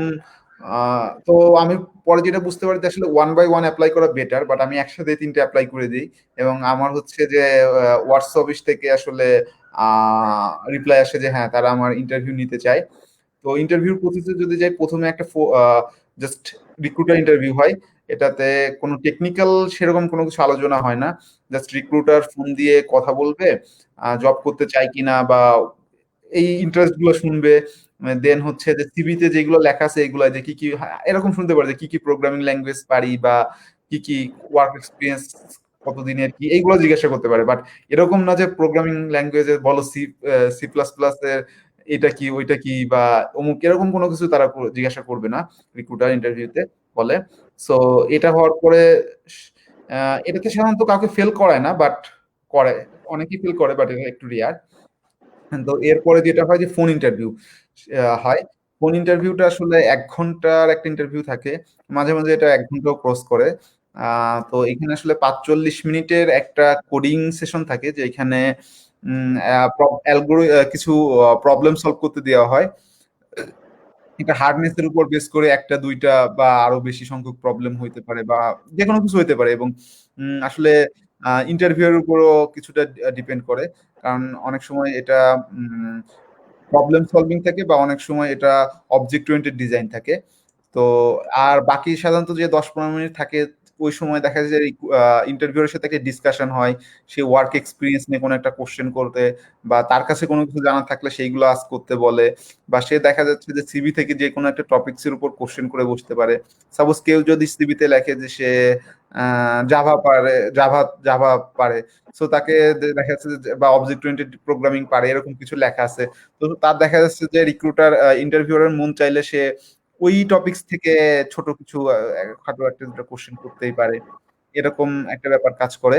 তো আমি পরে যেটা বুঝতে পারি যে আসলে ওয়ান বাই ওয়ান অ্যাপ্লাই করা বেটার, বাট আমি একসাথে 3টে অ্যাপ্লাই করে দিই। এবং আমার হচ্ছে যে ওয়াটস অফিস থেকে আসলে রিপ্লাই আসে যে হ্যাঁ তারা আমার ইন্টারভিউ নিতে চায়। তো ইন্টারভিউ প্রসেসে যদি যাই, প্রথমে একটা জাস্ট রিক্রুটার ইন্টারভিউ হয়। এটাতে কোনো টেকনিক্যাল সেরকম কোনো কিছু আলোচনা হয় না, জাস্ট রিক্রুটার ফোন দিয়ে কথা বলবে, জব করতে চাই কিনা বা এই ইন্টারেস্ট গুলো শুনবে। দেন হচ্ছে যে সিভিতে যেগুলো লেখা আছে এগুলো যে কি কি এরকম শুনতে পারে যে কি কি প্রোগ্রামিং ল্যাঙ্গুয়েজ পারি বা কি কি ওয়ার্ক এক্সপিরিয়েন্স কতদিনের কি, এইগুলো জিজ্ঞাসা করতে পারে। বাট এরকম না যে প্রোগ্রামিং ল্যাঙ্গুয়েজে বলো সি প্লাস প্লাস এর এটা কি ওইটা কি বা অমুক, এরকম কোনো কিছু তারা জিজ্ঞাসা করবে না রিক্রুটার ইন্টারভিউতে বলে। সো এটা হওয়ার পরে এটাতে সাধারণত কাউকে ফেল করায় না, বাট করে, অনেকেই ফেল করে, বাট এটা একটু রেয়ার। তো এরপরে যেটা হয় যে ফোন ইন্টারভিউ হয়। ফোন ইন্টারভিউটা আসলে 1 ঘন্টার একটা ইন্টারভিউ থাকে, মাঝে মাঝে এটা 1 ঘন্টাও ক্রস করে। তো এখানে আসলে 45 মিনিটের একটা কোডিং সেশন থাকে, যে এখানে কিছু প্রবলেম সলভ করতে দেওয়া হয়। এটা হার্ডনেস এর উপর বেস করে একটা দুইটা বা আরো বেশি সংখ্যক প্রবলেম হইতে পারে বা যে কোনো কিছু হইতে পারে, এবং আসলে ইন্টারভিউ এর উপরও কিছুটা ডিপেন্ড করে। কারণ অনেক সময় এটা প্রবলেম সলভিং থাকে বা অনেক সময় এটা অবজেক্ট ওরিয়েন্টেড ডিজাইন থাকে। তো আর বাকি সাধারণত যে 10-15 মিনিট থাকে ওই সময় দেখা যায় যে ইন্টারভিউয়ের সাথে একটা ডিসকাশন হয়, সে ওয়ার্ক এক্সপিরিয়েন্স নিয়ে কোনো একটা কোশ্চেন করতে, বা তার কাছে কোনো কিছু জানা থাকলে সেইগুলো আস্ক করতে বলে, বা সে দেখা যাচ্ছে যে সিভি থেকে যে কোনো একটা টপিকস এর উপর কোশ্চেন করে বসতে পারে। সাপোজ কেউ যদি সিভিতে লেখে যে সে জাভা পারে, জাভা পারে, সো তাকে দেখা যাচ্ছে যে, বা অবজেক্ট ওরিয়েন্টেড প্রোগ্রামিং পারে, এরকম কিছু লেখা আছে, তো তার দেখা যাচ্ছে যে রিক্রুটার ইন্টারভিউয়ারের মন চাইলে সে ওই টপিকস থেকে ছোট কিছু খাটো একটা দুটো কোশ্চেন করতেই পারে, এরকম একটা ব্যাপার কাজ করে।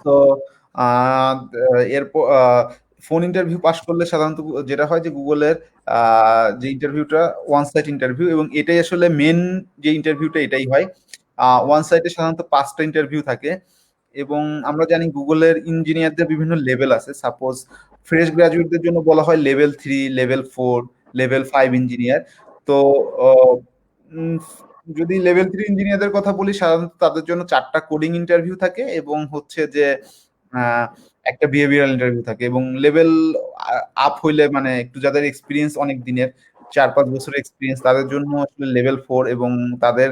তো এরপর ফোন ইন্টারভিউ পাশ করলে সাধারণত যেটা হয় যে গুগলের যে ইন্টারভিউটা ওয়ান সাইড ইন্টারভিউ, এবং এটাই আসলে মেন যে ইন্টারভিউটা এটাই হয়। ওয়ান সাইডে সাধারণত 5টা ইন্টারভিউ থাকে, এবং আমরা জানি গুগলের ইঞ্জিনিয়ারদের বিভিন্ন লেভেল আছে। সাপোজ ফ্রেশ গ্রাজুয়েটদের জন্য বলা হয় লেভেল 3, লেভেল 4, লেভেল 5 ইঞ্জিনিয়ার। তো আহ, উম, যদি লেভেল 3 ইঞ্জিনিয়ারদের কথা বলি, সাধারণত তাদের জন্য 4টা কোডিং ইন্টারভিউ থাকে, এবং হচ্ছে যে আহ, একটা বিহেভিয়ারাল ইন্টারভিউ থাকে, এবং লেভেল আপ হইলে মানে একটু যাদের এক্সপিরিয়েন্স অনেক দিনের, 4-5 বছরের এক্সপিরিয়েন্স, তাদের জন্য আসলে লেভেল 4, এবং তাদের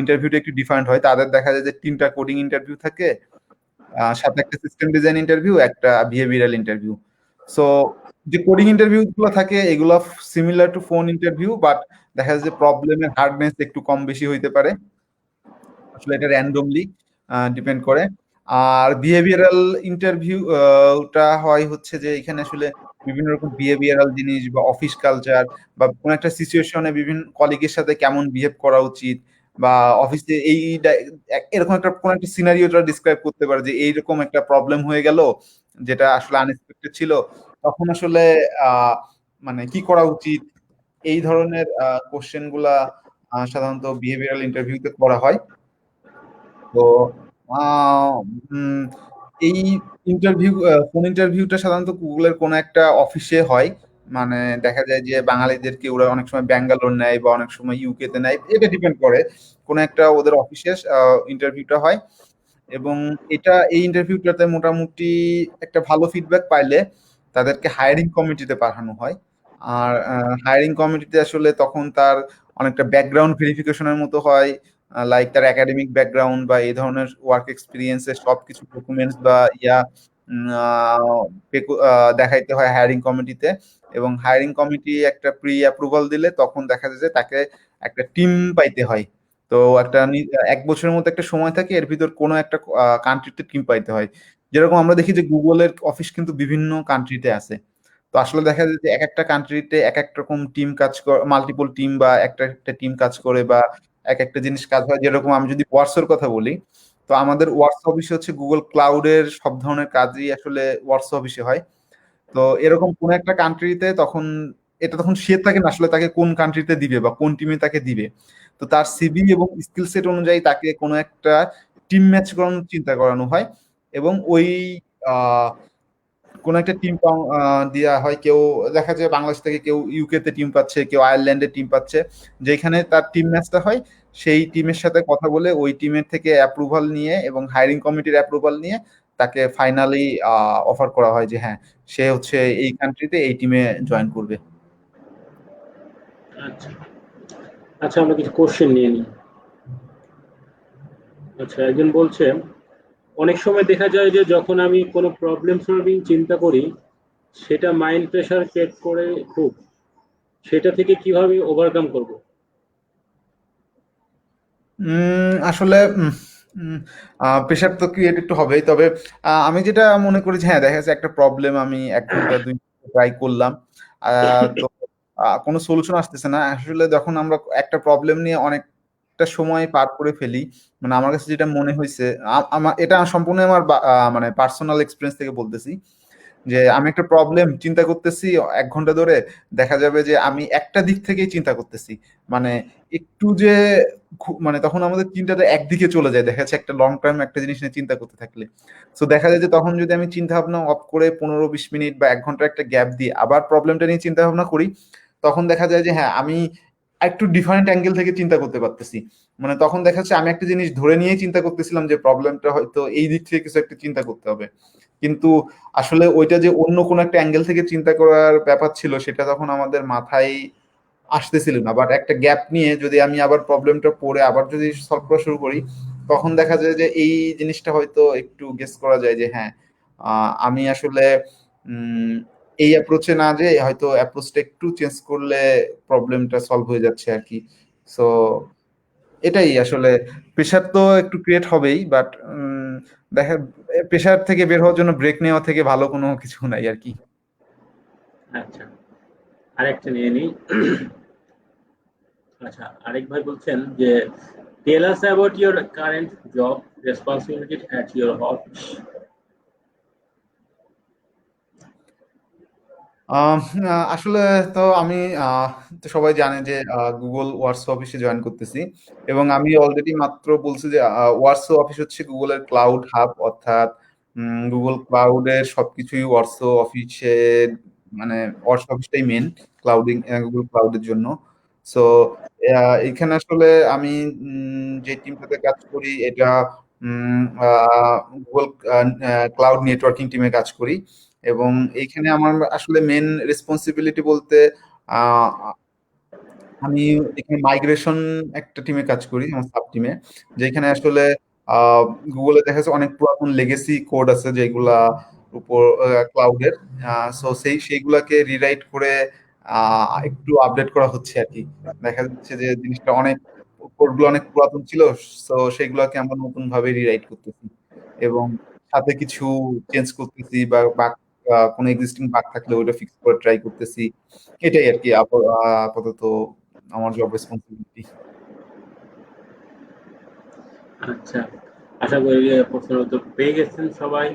ইন্টারভিউটা একটু ডিফারেন্ট হয়। তাদের দেখা যায় যে 3টা কোডিং ইন্টারভিউ থাকে, সাথে একটা সিস্টেম ডিজাইন ইন্টারভিউ, একটা বিহেভিয়ারাল ইন্টারভিউ। সো যে কোডিং ইন্টারভিউ গুলো থাকে এগুলো similar to phone interview, but দেখা যায় যে প্রবলেমের হার্ডনেস একটু কম বেশি হইতে পারে, আসলে এটা র্যান্ডমলি ডিপেন্ড করে। আর বিহেভিয়ারাল ইন্টারভিউ ওটা হয় হচ্ছে যে এখানে আসলে বিভিন্ন রকম বিহেভিয়ারাল জিনিস বা অফিস কালচার, বা কোন একটা সিচুয়েশনে বিভিন্ন কলিগের সাথে কেমন বিহেভ করা উচিত, বা অফিসে এরকম একটা কোন একটা সিনারিওটা ডিসক্রাইব করতে পারে যে এইরকম একটা প্রবলেম হয়ে গেল যেটা আসলে আনএক্সপেক্টেড ছিল, তখন আসলে আহ মানে কি করা উচিত, এই ধরনের কোশ্চেন গুলা সাধারণত বিহেভিয়ারাল ইন্টারভিউতে করা হয়। তো আহ, উম, এই ইন্টারভিউ, ফোন ইন্টারভিউটা সাধারণত গুগলের কোনো একটা অফিসে হয়। মানে দেখা যায় যে বাঙালিদেরকে ওরা অনেক সময় ব্যাঙ্গালোর নেয়, বা অনেক সময় ইউকে তে নেয়, এটা ডিপেন্ড করে, কোনো একটা ওদের অফিসে ইন্টারভিউটা হয়। এবং এই ইন্টারভিউটাতে মোটামুটি একটা ভালো ফিডব্যাক পাইলে তাদেরকে হায়ারিং কমিটিতে পাঠানো হয়। আর হায়ারিং কমিটিতে আসলে তখন তার অনেকটা ব্যাকগ্রাউন্ড ভেরিফিকেশনের মতো হয়, লাইক তার একাডেমিক ব্যাকগ্রাউন্ড বা এই ধরনের ওয়ার্ক এক্সপিরিয়েন্সের সবকিছু ডকুমেন্টস বা ইয়া উম, আহ, দেখাইতে হয় হায়ারিং কমিটিতে। এবং হায়ারিং কমিটি একটা প্রি অ্যাপ্রুভাল দিলে তখন দেখা যায় যে তাকে একটা টিম পাইতে হয়। তো একটা 1 বছরের মতো একটা সময় থাকে, এর ভিতর কোনো একটা কান্ট্রিতে টিম পাইতে হয়। যেরকম আমরা দেখি যে গুগলের অফিস কিন্তু বিভিন্ন কান্ট্রিতে আছে। তো আসলে দেখা যায় যে এক একটা কান্ট্রিতে এক এক রকম টিম কাজ করে, মাল্টিপল টিম বা একটা একটা টিম কাজ করে, বা এক একটা জিনিস কাজ হয়। যেরকম আমি যদি ওয়ার্ডসের কথা বলি, তো আমাদের ওয়ার্ডস অফিসে হচ্ছে গুগল ক্লাউডের সব ধরনের কাজই আসলে ওয়ার্ডস অফিসে হয়। তো এরকম কোন একটা কান্ট্রিতে তখন এটা তখন সে থাকে না আসলে তাকে কোন কান্ট্রিতে দিবে বা কোন টিমে তাকে দিবে। তো তার সিভি এবং স্কিল সেট অনুযায়ী তাকে কোনো একটা টিম ম্যাচ করানোর চিন্তা করানো হয়, এবং ওই আহ কোন একটা টিম দেওয়া হয়। কেউ দেখা যায় বাংলাদেশ থেকে কেউ ইউকে তে টিম পাচ্ছে, কেউ আয়ারল্যান্ডে টিম পাচ্ছে, যেখানে তার টিম ম্যাচটা হয়। সেই টিমের সাথে কথা বলে ওই টিমের থেকে অ্যাপ্রুভাল নিয়ে এবং হায়ারিং কমিটির অ্যাপ্রুভাল নিয়ে তাকে ফাইনালি অফার করা হয় যে হ্যাঁ, সে হচ্ছে এই কান্ট্রিতে এই টিমে জয়েন করবে। আচ্ছা, আচ্ছা, আমরা কিছু কোশ্চেন নিয়ে নিই। আচ্ছা, একজন বলছে, অনেক সময় দেখা যায় যে যখন আমি কোনো প্রবলেম সলভিং চিন্তা করি, সেটা মাইন্ড প্রেসার ক্রিয়েট করে খুব, সেটা থেকে কিভাবে ওভারকাম করব? আসলে প্রেশার তো ক্রিয়েট একটু হবেই, তবে আমি যেটা মনে করি যে হ্যাঁ, দেখা যাচ্ছে একটা প্রবলেম আমি 1 ঘন্টা 2 ঘন্টা ট্রাই করলাম, তো কোনো সলিউশন আসতেছে না। আসলে যখন আমরা একটা প্রবলেম নিয়ে অনেকটা সময় পার করে ফেলি, মানে আমার কাছে যেটা মনে হয়েছে, আমার এটা সম্পূর্ণ আমার মানে পার্সোনাল এক্সপিরিয়েন্স থেকে বলতেছি, যে আমি একটা প্রবলেম চিন্তা করতেছি 1 ঘন্টা ধরে, দেখা যাবে যে আমি একটা দিক থেকেই চিন্তা করতেছি, মানে একটু যে মানে তখন আমাদের চিন্তাটা একদিকে চলে যায়, দেখা যাচ্ছে একটা লং টার্ম একটা জিনিস নিয়ে চিন্তা করতে থাকলে। তো দেখা যায় যে তখন যদি আমি চিন্তা ভাবনা অফ করে 15-20 মিনিট বা 1 ঘন্টার একটা গ্যাপ দিয়ে আবার প্রবলেমটা নিয়ে চিন্তা ভাবনা করি, তখন দেখা যায় যে হ্যাঁ, আমি একটু ডিফারেন্ট অ্যাঙ্গেল থেকে চিন্তা করতে পারতেছি। মানে তখন দেখা যাচ্ছে আমি একটা জিনিস ধরে নিয়েই চিন্তা করতেছিলাম যে প্রবলেমটা হয়তো এই দিক থেকে কিছু একটা চিন্তা করতে হবে, কিন্তু আসলে ওইটা যে অন্য কোনো একটা অ্যাঙ্গেল থেকে চিন্তা করার ব্যাপার ছিল সেটা তখন আমাদের মাথায় আসতেছিল না, বাট একটা গ্যাপ নিয়ে যদি আমি আবার প্রবলেমটা পড়ে আবার যদি সলভ করা শুরু করি, তখন দেখা যায় যে এই জিনিসটা হয়তো একটু গেস করা যায় যে হ্যাঁ, আমি আসলে উম, এই অ্যাপ্রোচে না যে হয়তো অ্যাপ্রোচটা একটু চেঞ্জ করলে প্রবলেমটা সলভ হয়ে যাচ্ছে আর কি। সো এটাই আসলে, প্রেশার তো একটু ক্রিয়েট হবেই, বাট দেখা, প্রেশার থেকে বের হওয়ার জন্য ব্রেক নেওয়া থেকে ভালো কোনো কিছু নাই আর কি। আচ্ছা, আরেকটা নিয়ে নিই। আচ্ছা, আরেক ভাই বলছেন যে tell us about your current job responsibility at your office. Ah, আসলে তো আমি তো সবাই জানে যে গুগল ওয়ার্কস অফিসে জয়েন করতেছি, এবং আমি অলরেডি মাত্র বলছি যে ওয়ার্কস অফিস হচ্ছে গুগলের ক্লাউড হাব, অর্থাৎ গুগল ক্লাউডের সবকিছুই ওয়ার্কস অফিসে, মানে ওয়ার্কস অফিসটাই মেন ক্লাউডিং, গুগল ক্লাউডের জন্য। সো এখানে আসলে আমি যে টিমটাতে কাজ করি এটা গুগল ক্লাউড নেটওয়ার্কিং টিমে কাজ করি, এবং এইখানে আমার আসলে মেন রেসপন্সিবিলিটি বলতে আহ, আমি এখানে মাইগ্রেশন একটা টিমে কাজ করি, আমার সাব টিমে, যেখানে আসলে গুগলে দেখা যাচ্ছে অনেক পুরাতন লেগেসি কোড আছে যেগুলা উপর ক্লাউডের, সো সেইগুলাকে রিরাইট করে একটু আপডেট করা হচ্ছে আর কি। দেখা যাচ্ছে যে জিনিসটা অনেক, কোডগুলো অনেক পুরাতন ছিল, তো সেগুলোকে আমরা নতুন ভাবে রিরাইট করতেছি, এবং সাথে কিছু চেঞ্জ করতেছি, বা বাগ, কোনো এক্সিস্টিং বাগ থাকলে ওইটা ফিক্স করে ট্রাই করতেছি। এটাই আর কি আপাতত আমার জব রেসপন্সিবিলিটি। আচ্ছা, আশা করি প্রশ্নের উত্তর পেয়ে গেছেন সবাই।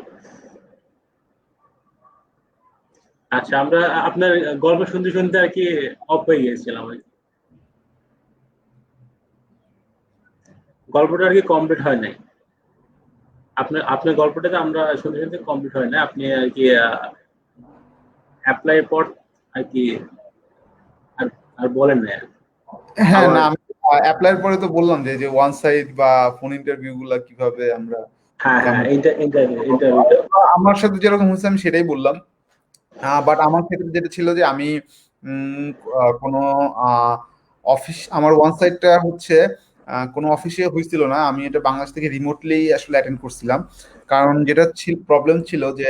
আচ্ছা, আমরা আপনার গল্প শুনতে শুনতে আর কি অফ হয়ে গিয়েছিলাম আর কি। গল্পটা আর কি কমপ্লিট হয় নাই। আপনার আপনার গল্পটাতে আমরা শুনতে শুনতে কমপ্লিট হয় না, আপনি আর কি অ্যাপ্লাই পর আর কি আর আর বলেন না আর কি। হ্যাঁ, আবার না আমি অ্যাপ্লাইয়ের পরে তো বললাম যে যে ওয়ান সাইড বা ফোন ইন্টারভিউ গুলা কিভাবে আমরা, হ্যাঁ, হ্যাঁ, কেমন, ইন্টারভিউটা। আমার সাথে যেরকম হয়েছে আমি সেটাই বললাম। বাট আমার ক্ষেত্রে যেটা ছিল যে আমি উম, কোনো অফিস, আমার ওয়ান সাইডটা হচ্ছে কোনো অফিসে হয়েছিল না, আমি এটা বাংলাদেশ থেকে রিমোটলি আসলে অ্যাটেন্ড করছিলাম। কারণ যেটা প্রবলেম ছিল যে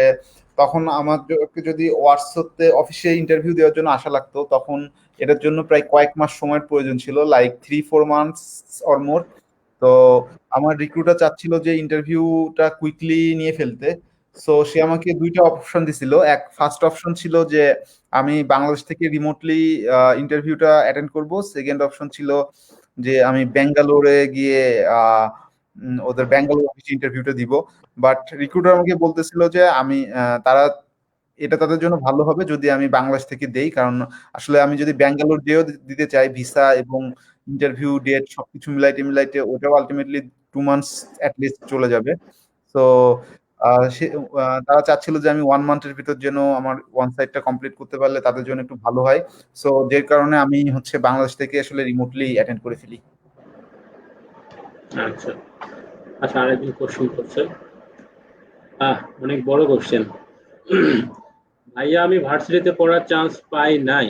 তখন আমাদেরকে যদি হোয়াটসঅ্যাপে অফিসে ইন্টারভিউ দেওয়ার জন্য আসা লাগতো, তখন এটার জন্য প্রায় কয়েক মাস সময়ের প্রয়োজন ছিল, লাইক 3-4 মান্থস অর মোর। তো আমার রিক্রুটার চাচ্ছিল যে ইন্টারভিউটা কুইকলি নিয়ে ফেলতে। সো সে আমাকে দুইটা অপশন দিছিল, এক ফার্স্ট অপশন ছিল যে আমি বাংলাদেশ থেকে রিমোটলি ইন্টারভিউটা অ্যাটেন্ড করব, সেকেন্ড অপশন ছিল যে আমি ব্যাঙ্গালোরে গিয়ে ওদের ব্যাঙ্গালোর অফিসে ইন্টারভিউটা দিব। বাট রিক্রুটার আমাকে বলতেছিল যে আমি তারা, এটা তাদের জন্য ভালো হবে যদি আমি বাংলাদেশ থেকে দেই, কারণ আসলে আমি যদি ব্যাঙ্গালোর যেও দিতে চাই, ভিসা এবং ইন্টারভিউ ডেট সবকিছু মিলাইতে মিলাইতে ওটাও আলটিমেটলি 2 মান্থস লিস্ট চলে যাবে। তো তারা চাচ্ছিল যে আমি 1 মান্থের ভিতর যেন আমার ওয়ান সাইডটা কমপ্লিট করতে পারলে তাদের জন্য একটু ভালো হয়। সো যে কারণে আমি হচ্ছে বাংলাদেশ থেকে আসলে রিমোটলি অ্যাটেন্ড করে ফেলি। আচ্ছা, আচ্ছা, আরেকজন কোশ্চেন করছে। অনেক বড় কোশ্চেন। ভাইয়া, আমি ভার্সিটিতে পড়ার চান্স পাই নাই।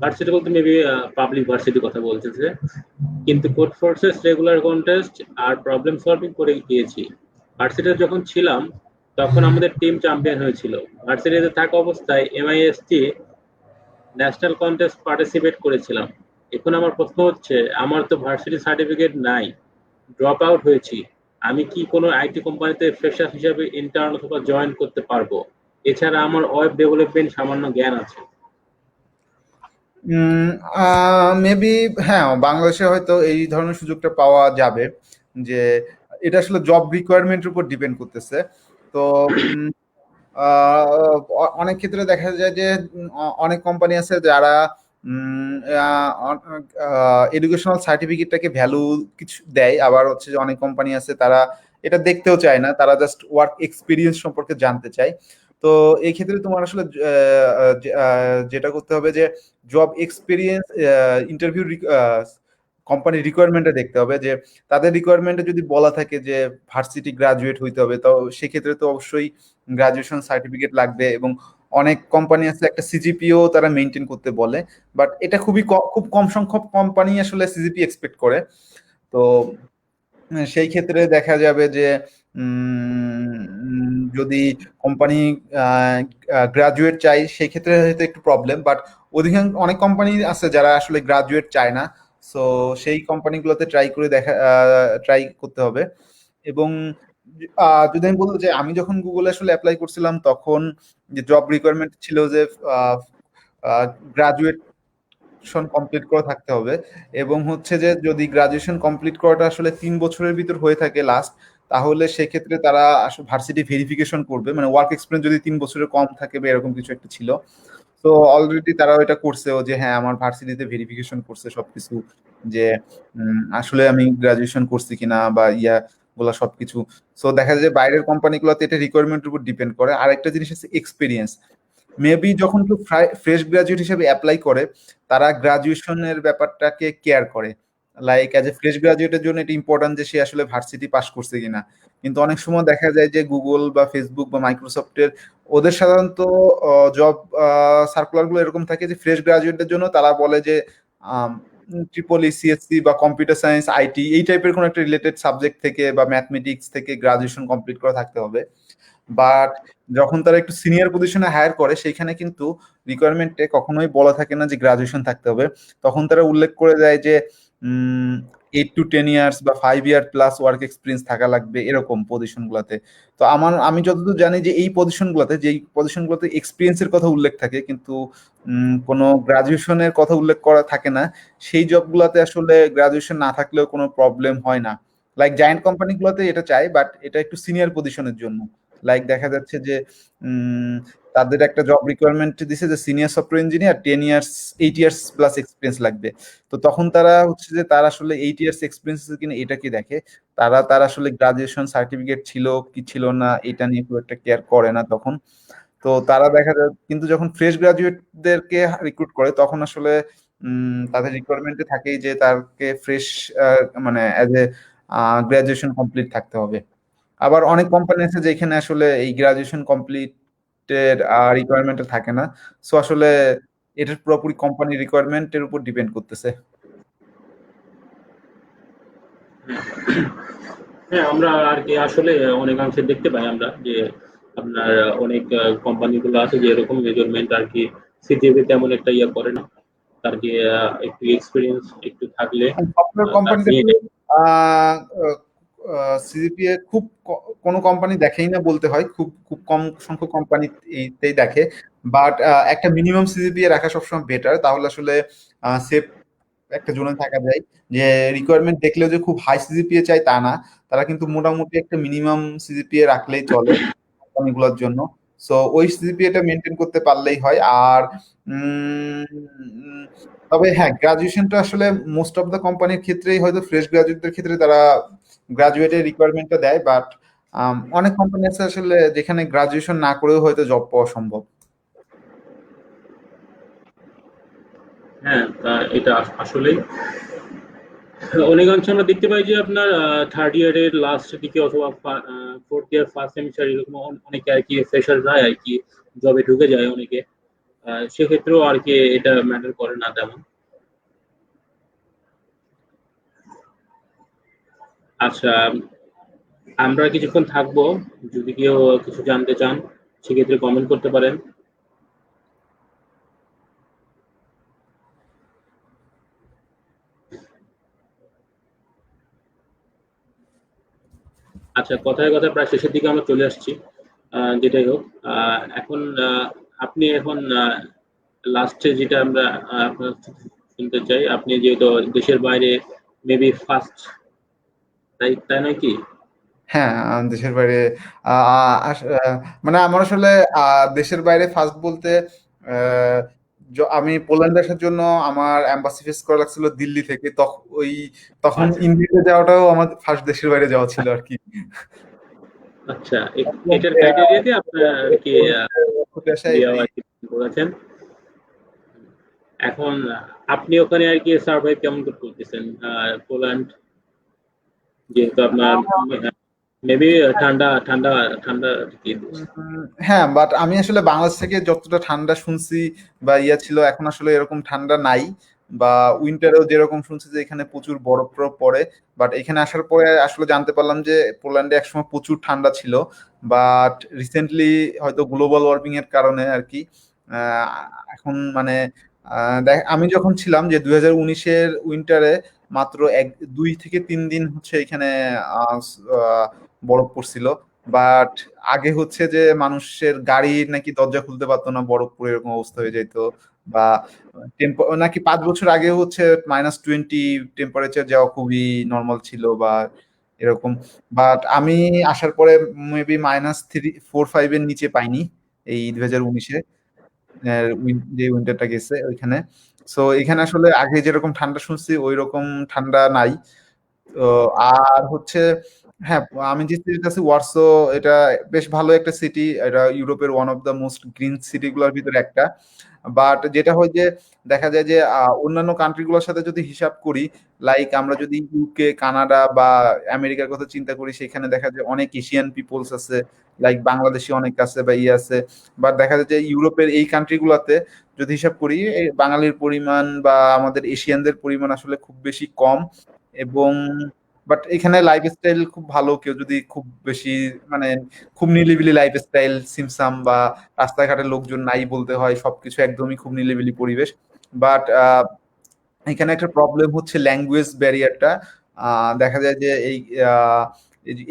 ভার্সিটি বলতে মেবি পাবলিক ভার্সিটির কথা বলতেছে। কিন্তু কোড ফোর্সেস, রেগুলার কন্টেস্ট আর প্রবলেম সলভিং করে গিয়েছি। ভার্সিটিতে যখন ছিলাম তখন আমাদের টিম চ্যাম্পিয়ন হয়েছিল। ভার্সিটিতে থাকা অবস্থায় এমআইএসটি ন্যাশনাল কন্টেস্ট পার্টিসিপেট করেছিলাম। এখন আমার প্রশ্ন হচ্ছে, আমার তো ভার্সিটি সার্টিফিকেট নাই, ড্রপ আউট হয়েছি। আমি কি কোনো আইটি কোম্পানিতে ফ্রেশার হিসাবে ইন্টার্ন অথবা জয়েন করতে পারবো? এছাড়া আমার ওয়েব ডেভেলপমেন্ট সামান্য জ্ঞান আছে। মেবি, হ্যাঁ, বাংলাদেশে হয়তো এই ধরনের সুযোগটা পাওয়া যাবে, যে এটা আসলে জব রিকোয়ারমেন্টের উপর ডিপেন্ড করতেছে। তো অনেক ক্ষেত্রে দেখা যায় যে অনেক কোম্পানি আছে যারা এডুকেশনাল সার্টিফিকেটটাকে ভ্যালু কিছু দেয়, আবার হচ্ছে যে অনেক কোম্পানি আছে তারা এটা দেখতেও চায় না, তারা জাস্ট ওয়ার্ক এক্সপিরিয়েন্স সম্পর্কে জানতে চায়। তো এই ক্ষেত্রে তোমার আসলে যেটা করতে হবে যে জব এক্সপিরিয়েন্স ইন্টারভিউ, কোম্পানির রিকোয়ারমেন্টে দেখতে হবে যে তাদের রিকোয়ারমেন্টে যদি বলা থাকে যে ভার্সিটি গ্রাজুয়েট হইতে হবে, তো সেক্ষেত্রে তো অবশ্যই গ্রাজুয়েশন সার্টিফিকেট লাগবে, এবং অনেক কোম্পানি আছে একটা সিজিপিও তারা মেনটেন করতে বলে, বাট এটা খুব কম সংখ্যক কোম্পানি আসলে সিজিপি এক্সপেক্ট করে। তো সেই ক্ষেত্রে দেখা যাবে যে যদি কোম্পানি গ্রাজুয়েট চাই সেই ক্ষেত্রে হয়তো একটু প্রবলেম, বাট অধিকাংশ অনেক কোম্পানি আছে যারা আসলে গ্রাজুয়েট চায় না। সো সেই কোম্পানিগুলোতে ট্রাই করতে হবে। এবং যদি আমি বলতে যে আমি যখন গুগলে আসলে অ্যাপ্লাই করছিলাম তখন যে জব রিকোয়ারমেন্ট ছিল যে গ্রাজুয়েশন কমপ্লিট করা থাকতে হবে, এবং হচ্ছে যে যদি গ্রাজুয়েশন কমপ্লিট করাটা আসলে 3 বছরের ভিতর হয়ে থাকে লাস্ট, তাহলে সেক্ষেত্রে তারা আসলে ভার্সিটি ভেরিফিকেশন করবে, মানে ওয়ার্ক এক্সপিরিয়েন্স যদি 3 বছরের কম থাকে বা এরকম কিছু একটা ছিল। তো অলরেডি তারা এটা করছে যে হ্যাঁ আমার ভার্সিটিতে ভেরিফিকেশন করছে সবকিছু, যে আসলে আমি গ্রাজুয়েশন করছি কিনা বা গুলা সবকিছু। সো দেখা যায় যে বাইরের কোম্পানিগুলোতে এটা রিকোয়ারমেন্টের উপর ডিপেন্ড করে। আরেকটা জিনিস হচ্ছে এক্সপিরিয়েন্স। মেবি যখন কেউ ফ্রেশ গ্রাজুয়েট হিসেবে অ্যাপ্লাই করে, তারা গ্রাজুয়েশনের ব্যাপারটাকে কেয়ার করে। লাইক অ্যাজ এ ফ্রেশ গ্রাজুয়েটের জন্য এটা ইম্পর্টেন্ট যে সে আসলে ভার্সিটি পাস করছে কিনা। কিন্তু অনেক সময় দেখা যায় যে গুগল বা ফেসবুক বা মাইক্রোসফটের ওদের সাধারণত জব সার্কুলার গুলো এরকম থাকে যে ফ্রেশ গ্রাজুয়েটদের জন্য তারা বলে যে ট্রিপল সিএসসি বা কম্পিউটার সায়েন্স আইটি এই টাইপের কোনো একটা রিলেটেড সাবজেক্ট থেকে বা ম্যাথমেটিক্স থেকে গ্রাজুয়েশন কমপ্লিট করা থাকতে হবে। বাট যখন তারা একটু সিনিয়র পজিশনে হায়ার করে সেখানে কিন্তু রিকোয়ারমেন্টে কখনোই বলা থাকে না যে গ্রাজুয়েশন থাকতে হবে। তখন তারা উল্লেখ করে দেয় যে 8 to 10 ইয়ার্স বা 5 ইয়ার প্লাস ওয়ার্ক এক্সপিরিয়েন্স থাকা লাগবে এরকম পজিশন গুলাতে। তো আমি যতদূর জানি যে এই পজিশনগুলোতে এক্সপিরিয়েন্সের কথা উল্লেখ থাকে, কিন্তু কোনো গ্রাজুয়েশনের কথা উল্লেখ করা থাকে না। সেই জবগুলোতে আসলে গ্রাজুয়েশন না থাকলেও কোনো প্রবলেম হয় না। লাইক জায়ান্ট কোম্পানিগুলোতে এটা চাই, বাট এটা একটু সিনিয়র পজিশনের জন্য। লাইক দেখা যাচ্ছে যে উম, তাদের একটা জব রিকোয়ারমেন্ট দিছে যে senior software engineer 10 years 8 years plus experience লাগবে। তো তখন তারা হচ্ছে যে তারা আসলে 8 ইয়ার্স এক্সপিরিয়েন্স কিনা এটা কি দেখে, তারা আসলে গ্রাজুয়েশন সার্টিফিকেট ছিল কি ছিল না এটা নিয়ে খুব একটা কেয়ার করে না তখন। তো তারা দেখা যায় কিন্তু যখন ফ্রেশ গ্রাজুয়েটদেরকে রিক্রুট করে তখন আসলে তাদের রিকোয়ারমেন্টে থাকেই যে তাকে ফ্রেশ মানে অ্যাজ এ গ্রাজুয়েশন কমপ্লিট থাকতে হবে। আবার অনেক কোম্পানি আছে যেখানে আসলে এই গ্রাজুয়েশন কমপ্লিটের রিকোয়ারমেন্ট থাকে না। সো আসলে এটা পুরোপুরি কোম্পানি রিকোয়ারমেন্টের উপর ডিপেন্ড করতেছে। হ্যাঁ, আমরা আর কি আসলে অনেকাংশে দেখতে পাই আমরা যে আপনার অনেক কোম্পানিগুলো আছে যে এরকম মেজারমেন্ট আর কি সিজিপি তেমন একটা ইয়ে করে না, তার কি একটু এক্সপিরিয়েন্স একটু থাকলে সফটওয়্যার তার কোম্পানিতে নিয়ে নেয়। সিজিপিএ কোনো কোম্পানি দেখেই না বলতে হয়, খুব খুব কম সংখ্যক কোম্পানি এইতেই দেখে। বাট একটা মিনিমাম সিজিপিএ রাখা সবসময় বেটার, তাহলে আসলে সেফ একটা জোনে থাকা যায়। যে রিকোয়ারমেন্ট দেখলেও যে খুব হাই সিজিপিএ চাই তা না, তারা কিন্তু মোটামুটি একটা মিনিমাম সিজিপিএ রাখলেই চলে কোম্পানিগুলোর জন্য। সো ওই সিজিপিএটা মেনটেন করতে পারলেই হয়। আর উম, তবে হ্যাঁ গ্রাজুয়েশনটা আসলে মোস্ট অফ দ্য কোম্পানির ক্ষেত্রেই হয়তো ফ্রেশ গ্রাজুয়েটদের ক্ষেত্রে তারা গ্রাজুয়েটের রিকোয়ারমেন্টটা দেয়, বাট অনেক কোম্পানি আছে আসলে যেখানে গ্রাজুয়েশন না করেও হয়তো জব পাওয়া সম্ভব। হ্যাঁ, এটা আসলেই অনেকাংশে আমরা দেখতে পাই যে আপনার থার্ড ইয়ারের লাস্ট দিকে অথবা ফোর্থ ইয়ার ফার্স্ট সেমিস্টার এরকম অনেকে আর কি ফ্রেশাররা আর কি জবে ঢুকে যায় অনেকে, সেক্ষেত্রেও আর কি এটা ম্যাটার করে না তেমন। আচ্ছা, আমরা কিছুক্ষণ থাকবো, যদি কেউ কিছু জানতে চান সেক্ষেত্রে কমেন্ট করতে পারেন। আচ্ছা, কথায় কথায় প্রায় শেষের দিকে আমরা চলে আসছি। যেটাই হোক, এখন আপনি এখন লাস্টে যেটা আমরা আপনার শুনতে চাই, আপনি যেহেতু দেশের বাইরে মেবি ফার্স্ট, তাই তাই নয় কি? হ্যাঁ, দেশের বাইরে মানে আমার আসলে দেশের বাইরে ফার্স্ট বলতে আহ, আমি পোল্যান্ড আসার জন্য আমার এম্বাসি ফেস করা লাগছিল দিল্লি থেকে। তখন আচ্ছা, ইন্ডিয়াতে যাওয়াটাও আমার ফার্স্ট দেশের বাইরে যাওয়া ছিল আর কি। আচ্ছা, এটার ক্রাইটেরিয়া দিয়ে আপনার আর কি ছুটে আসা ইন্ডিয়া এটাই। আর কি করেছেন। এখন আপনি ওখানে আর কি সার্ভাইভ কেমন করে করতেছেন পোল্যান্ড, যেহেতু আপনার, হ্যাঁ, মেবি ঠান্ডা ঠান্ডা ঠান্ডা কি দেশ। হ্যাঁ, বাট আমি আসলে বাংলাদেশ থেকে যতটা ঠান্ডা শুনছি বা ছিল, এখন আসলে এরকম ঠান্ডা নাই। বা উইন্টারেও যেরকম শুনছি যে এখানে প্রচুর বরফ টরফ পড়ে, বাট এখানে আসার পরে আসলে জানতে পারলাম যে পোল্যান্ডে একসময় প্রচুর ঠান্ডা ছিল। বাট রিসেন্টলি হয়তো গ্লোবাল ওয়ার্মিং এর কারণে আর কি আহ, এখন মানে আমি যখন ছিলাম যে 2019-এর উইন্টারে মাত্র 2 থেকে 3 দিন হচ্ছে এখানে আহ, আহ, বরফ পড়ছিল। বাট আগে হচ্ছে যে মানুষের গাড়ির নাকি দরজা খুলতে পারতো না, বরফ পরে এরকম অবস্থা হয়ে যেত। বা নাকি 5 বছর আগে হচ্ছে -20 টেম্পারেচার যাওয়া খুবই নর্মাল ছিল বা এরকম। বাট আমি আসার পরে মেবি -3, -4, 5 এর নিচে পাইনি এই 2019-এ যে উইন্টারটা গেছে ওইখানে। সো এখানে আসলে আগে যেরকম ঠান্ডা শুনছি ওই রকম ঠান্ডা নাই। তো আর হচ্ছে, হ্যাঁ, আমি যে সিটিতে আছি ওয়ার্সো, এটা বেশ ভালো একটা সিটি। এটা ইউরোপের one of the most green city গুলোর ভিতরে একটা। বাট যেটা হয় যে দেখা যায় যে অন্যান্য কান্ট্রি গুলোর সাথে যদি হিসাব করি, লাইক আমরা যদি ইউকে, কানাডা বা আমেরিকার কথা চিন্তা করি, সেখানে দেখা যায় অনেক এশিয়ান পিপলস আছে, লাইক বাংলাদেশি অনেক আছে বা আছে। বাট দেখা যায় যে ইউরোপের এই কান্ট্রি গুলাতে যদি হিসাব করি, এই বাঙালির পরিমাণ বা আমাদের এশিয়ানদের পরিমাণ আসলে খুব বেশি কম। এবং বাট এখানে লাইফস্টাইল খুব ভালো। কেউ যদি খুব বেশি মানে খুব নিলিবিলি লাইফস্টাইল, সিমসাম বা রাস্তাঘাটের লোকজন নাই বলতে হয়, সবকিছু একদমই খুব নিলিবিলি পরিবেশ। বাট এখানে একটা প্রবলেম হচ্ছে ল্যাঙ্গুয়েজ ব্যারিয়ারটা। দেখা যায় যে আহ,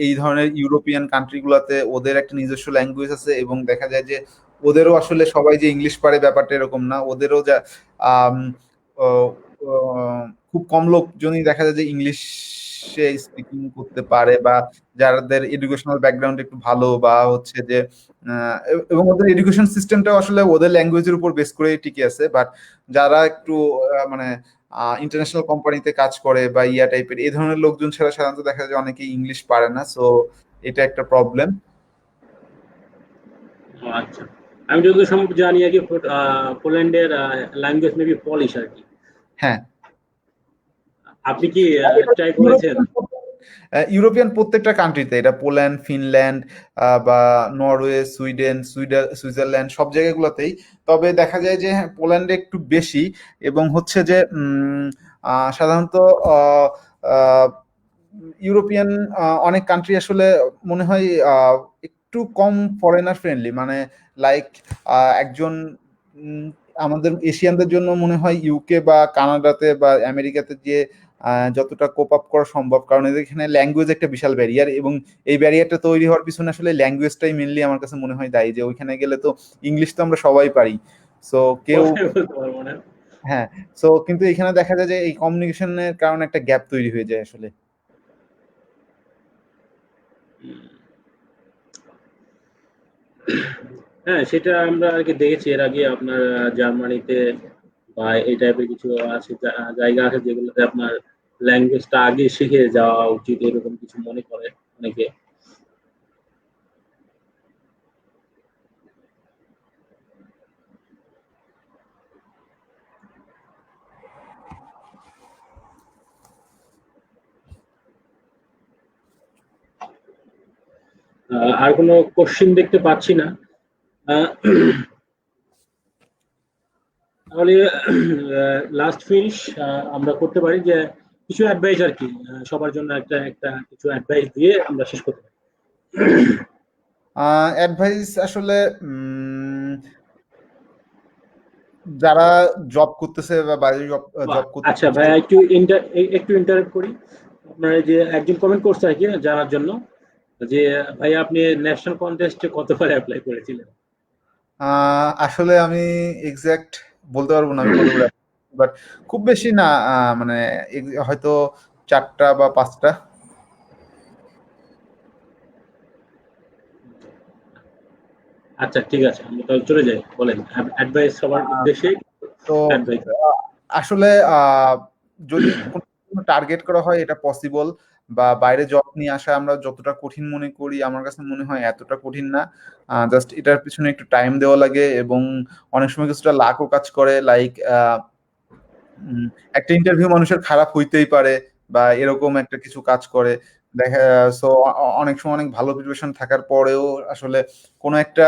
এই ধরনের ইউরোপিয়ান কান্ট্রি গুলাতে ওদের একটা নিজস্ব ল্যাঙ্গুয়েজ আছে, এবং দেখা যায় যে ওদেরও আসলে সবাই যে ইংলিশ পারে ব্যাপারটা এরকম না। ওদেরও যা আম, আহ, আহ, খুব কম লোকজনই দেখা যায় যে ইংলিশে স্পিকিং করতে পারে, বা যাদের এডুকেশনাল ব্যাকগ্রাউন্ড একটু ভালো বা হচ্ছে যে এবং ওদের এডুকেশন সিস্টেমটাও আসলে ওদের ল্যাঙ্গুয়েজের উপর বেস করে টিকে আছে। বাট যারা একটু মানে ইন্টারন্যাশনাল কোম্পানিতে কাজ করে বা টাইপের এই ধরনের লোকজন ছাড়া সাধারণত দেখা যায় অনেকেই ইংলিশ পারে না। সো এটা একটা প্রবলেম। আচ্ছা, আমি যতদূর সম্ভব জানি আর কি পোল্যান্ডের ল্যাঙ্গুয়েজ মেবি পলিশ আর কি। হ্যাঁ, আপনি কি ট্রাই করেছেন? ইউরোপিয়ান প্রত্যেকটা কান্ট্রিতে, এটা পোল্যান্ড, ফিনল্যান্ড বা নরওয়ে, সুইজারল্যান্ড, সব জায়গাগুলোতেই। তবে দেখা যায় যে হ্যাঁ, পোল্যান্ডে একটু বেশি। এবং হচ্ছে যে সাধারণত আহ, আহ, ইউরোপিয়ান অনেক কান্ট্রি আসলে মনে হয় একটু কম ফরেনার ফ্রেন্ডলি, মানে লাইক একজন উম, আমাদের এশিয়ানদের জন্য মনে হয় ইউকে বা কানাডাতে বা আমেরিকাতে যে যতটা কোপ আপ করা সম্ভব, কারণ এদের এখানে ল্যাঙ্গুয়েজ একটা বিশাল ব্যারিয়ার। এবং এই ব্যারিয়ারটা তৈরি হওয়ার পিছনে আসলে ল্যাঙ্গুয়েজটাই মেনলি আমার কাছে মনে হয় দায়ী, যে ওইখানে গেলে তো ইংলিশ তো আমরা সবাই পারি। সো কেউ, কথাই বলতে পারবো না। হ্যাঁ, সো কিন্তু এখানে দেখা যায় যে এই কমিউনিকেশনের কারণে একটা গ্যাপ তৈরি হয়ে যায় আসলে। হ্যাঁ, সেটা আমরা আর কি দেখেছি এর আগে আপনার জার্মানিতে বা এই টাইপের কিছু আছে জায়গা আছে যেগুলোতে আপনার ল্যাঙ্গুয়েজটা আগে শিখে যাওয়া উচিত এরকম কিছু মনে করে অনেকে। আর কোনো কোশ্চিন দেখতে পাচ্ছি না। আহ, তাহলে লাস্ট ফিনিশ আমরা করতে পারি যে কিছু অ্যাডভাইস আর কি সবার জন্য একটা একটা কিছু অ্যাডভাইস দিয়ে আমরা শেষ করতে পারি। অ্যাডভাইস আসলে উম, যারা জব করতেছে বা বাইরে জব জব আচ্ছা করতেছে। ভাইয়া, একটু ইন্টারেক্ট করি। আপনার যে একজন কমেন্ট করছে আর কি জানার জন্য যে ভাই আপনি ন্যাশনাল কন্টেস্টে কতবার অ্যাপ্লাই করেছিলেন? আসলে আমি এক্সাক্ট বলতে পারবো না আমি কতগুলো, বাট খুব বেশি না। মানে হয়তো 4টা বা 5টা। আচ্ছা ঠিক আছে, আমরা তাহলে চলে যাই। বলেন অ্যাডভাইস সবার উদ্দেশ্যে। তো অ্যাডভাইস। আসলে যদি কোনো টার্গেট করা হয় এটা পসিবল। বা বাইরে জব নিয়ে আসা আমরা যতটা কঠিন মনে করি, আমার কাছে মনে হয় এতটা কঠিন না। জাস্ট এটার পিছনে একটু টাইম দেওয়া লাগে, এবং অনেক সময় কিছুটা লাকও কাজ করে। লাইক একটা ইন্টারভিউ মানুষের খারাপ হইতেই পারে বা এরকম একটা কিছু কাজ করে। দেখা সো অনেক সময় অনেক ভালো প্রিপারেশন থাকার পরেও আসলে কোনো একটা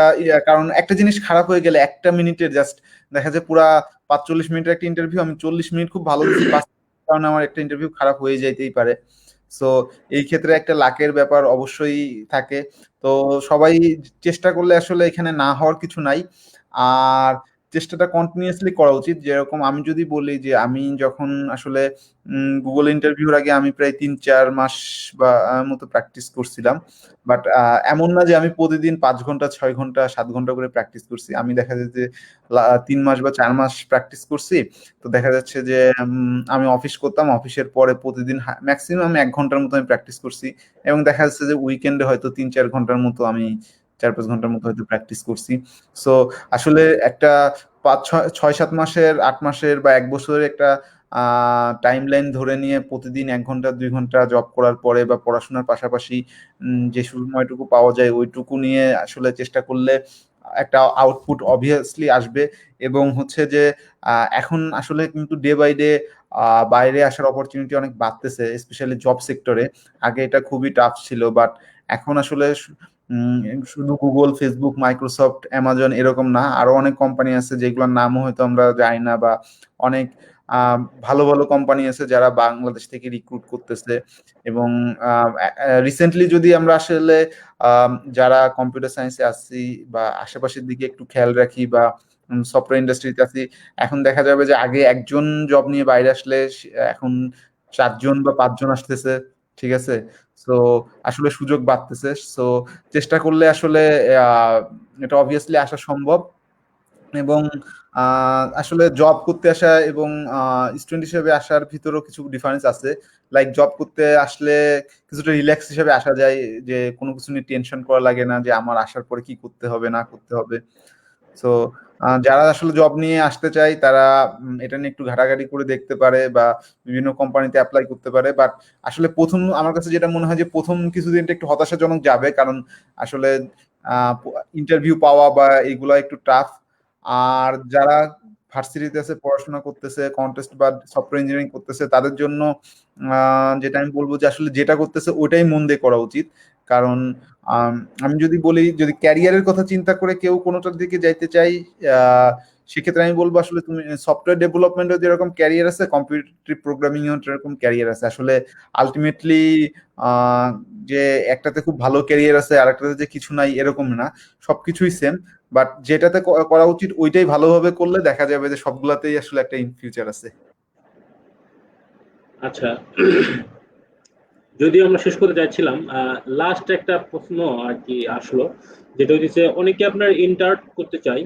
কারণ একটা জিনিস খারাপ হয়ে গেলে একটা মিনিটের জাস্ট দেখা যায় পুরা 45 মিনিটের একটা ইন্টারভিউ, আমি 40 মিনিট খুব ভালো দিছি, 5 কারণে আমার একটা ইন্টারভিউ খারাপ হয়ে যাইতেই পারে। সো এই ক্ষেত্রে একটা লাকের ব্যাপার অবশ্যই থাকে। তো সবাই চেষ্টা করলে আসলে এখানে না হওয়ার কিছু নাই। আর চেষ্টাটা কন্টিনিউয়াসলি করা উচিত। যেরকম আমি যদি বলি যে আমি যখন আসলে গুগল ইন্টারভিউর আগে আমি প্রায় 3-4 মাস বা মতো প্র্যাকটিস করছিলাম। বাট এমন না যে আমি প্রতিদিন 5 ঘন্টা 6 ঘন্টা 7 ঘন্টা করে প্র্যাকটিস করছি। আমি দেখা যায় যে 3 মাস বা 4 মাস প্র্যাকটিস করছি। তো দেখা যাচ্ছে যে আমি অফিস করতাম, অফিসের পরে প্রতিদিন ম্যাক্সিমাম 1 ঘন্টার মতো আমি প্র্যাকটিস করছি, এবং দেখা যাচ্ছে যে উইকেন্ডে হয়তো 3-4 ঘন্টার মতো আমি 4-5 ঘন্টার মতো হয়তো প্র্যাকটিস করছি। সো আসলে একটা 5 6 7 মাসের 8 মাসের বা 1 বছরের একটা টাইম লাইন ধরে নিয়ে প্রতিদিন 1 ঘন্টা 2 ঘন্টা জব করার পরে বা পড়াশোনার পাশাপাশি যে সময়টুকু পাওয়া যায় ওইটুকু নিয়ে আসলে চেষ্টা করলে একটা আউটপুট অবভিয়াসলি আসবে। এবং হচ্ছে যে এখন আসলে কিন্তু ডে বাই ডে বাইরে আসার অপরচুনিটি অনেক বাড়তেছে, স্পেশালি জব সেক্টরে। আগে এটা খুবই টাফ ছিল, বাট এখন আসলে শুধু গুগল, ফেসবুক, মাইক্রোসফট, অ্যামাজন এরকম না, আরো অনেক কোম্পানি আছে যেগুলোর নামও হয়তো আমরা জানি না, বা অনেক ভালো ভালো কোম্পানি আছে যারা বাংলাদেশ থেকে রিক্রুট করতেছে। এবং রিসেন্টলি যদি আমরা আসলে যারা কম্পিউটার সায়েন্সে আছি বা আশেপাশের দিকে একটু খেয়াল রাখি বা সফটওয়্যার ইন্ডাস্ট্রিতে আছি, এখন দেখা যাবে যে আগে একজন জব নিয়ে বাইরে আসলে এখন 4 জন বা 5 জন আসতেছে। ঠিক আছে। সো আসলে সুযোগ বাড়তেছে। সো চেষ্টা করলে আসলে আহ, এটা অবভিয়াসলি আসা সম্ভব। এবং আসলে জব করতে আসা এবং স্টুডেন্ট হিসেবে আসার ভিতরেও কিছু ডিফারেন্স আছে। লাইক জব করতে আসলে কিছুটা রিল্যাক্স হিসেবে আসা যায়, যে কোনো কিছু নিয়ে টেনশন করা লাগে না যে আমার আসার পরে কি করতে হবে না করতে হবে। সো যারা আসলে জব নিয়ে আসতে চায় তারা এটা নিয়ে একটু ঘাটাঘাটি করে দেখতে পারে বা বিভিন্ন কোম্পানিতে অ্যাপ্লাই করতে পারে। বাট আসলে প্রথম আমার কাছে যেটা মনে হয় যে প্রথম কিছুদিনটা একটু হতাশাজনক যাবে, কারণ আসলে ইন্টারভিউ পাওয়া বা এগুলা একটু টাফ। আর যারা ভার্সিটিতে আছে, পড়াশোনা করতেছে, কন্টেস্ট বা সফটওয়্যার ইঞ্জিনিয়ারিং করতেছে, তাদের জন্য যেটা আমি বলবো যে আসলে যেটা করতেছে ওইটাই মন দিয়ে করা উচিত। কারণ আম, আমি যদি বলি, যদি ক্যারিয়ারের কথা চিন্তা করে কেউ কোনোটার দিকে যাইতে চাই, আহ, সেক্ষেত্রে আমি বলবো আসলে তুমি সফটওয়্যার ডেভেলপমেন্টও যেরকম ক্যারিয়ার আছে, কম্পিউটার প্রোগ্রামিং এও এরকম ক্যারিয়ার আছে। আসলে আলটিমেটলি যে একটাতে খুব ভালো ক্যারিয়ার আছে আর একটাতে যে কিছু নাই এরকম না, সবকিছুই সেম। বাট যেটাতে করা উচিত ওইটাই ভালোভাবে করলে দেখা যাবে যে সবগুলাতেই আসলে একটা ইন ফিউচার আছে। আচ্ছা, যদিও আমরা শেষ করতে যাচ্ছিলাম, লাস্ট একটা প্রশ্ন আর কি আসলো, যেটা হচ্ছে অনেকে আপনার ইন্টার্ন করতে চাই,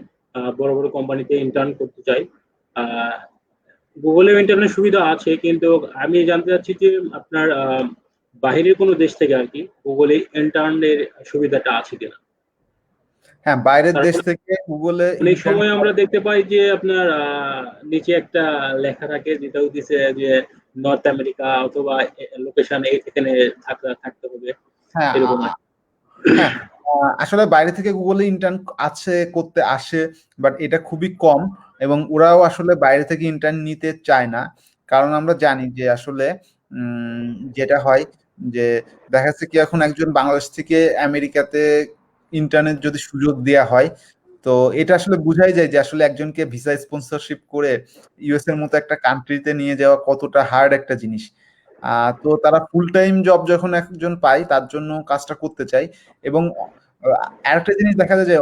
বড় বড় কোম্পানিতে ইন্টার্ন করতে চাই। গুগলে ইন্টারনেট সুবিধা আছে, কিন্তু আমি জানতে চাচ্ছি যে আপনার বাহিরের কোনো দেশ থেকে আর কি গুগলে ইন্টার্নের সুবিধাটা আছে কিনা। হ্যাঁ, বাইরের কারণ দেশ থেকে গুগলে অনেক ইন্টার্ন। সময় আমরা দেখতে পাই যে আপনার নিচে একটা লেখা থাকে যেটা হচ্ছে যে নর্থ আমেরিকা অথবা লোকেশন এখানে থাকতে হবে, হ্যাঁ এরকম আর কি। হ্যাঁ, আসলে বাইরে থেকে গুগলে ইন্টার্ন আছে, করতে আসে, বাট এটা খুবই কম। এবং ওরাও আসলে বাইরে থেকে ইন্টার্ন নিতে চায় না, কারণ আমরা জানি যে আসলে উম, যেটা হয় যে দেখা যাচ্ছে কি এখন একজন বাংলাদেশ থেকে আমেরিকাতে ইন্টার্নের যদি সুযোগ দেয়া হয়, তো এটা আসলে বুঝাই যায় যে আসলে একজনকে ভিসা স্পন্সরশিপ করে ইউএস এর মতো একটা কান্ট্রিতে নিয়ে যাওয়া কতটা হার্ড একটা জিনিস। তো তারা ফুল টাইম জব যখন একজন পায় তার জন্য কাজটা করতে চায়। এবং আরেকটা জিনিস দেখা যায় যে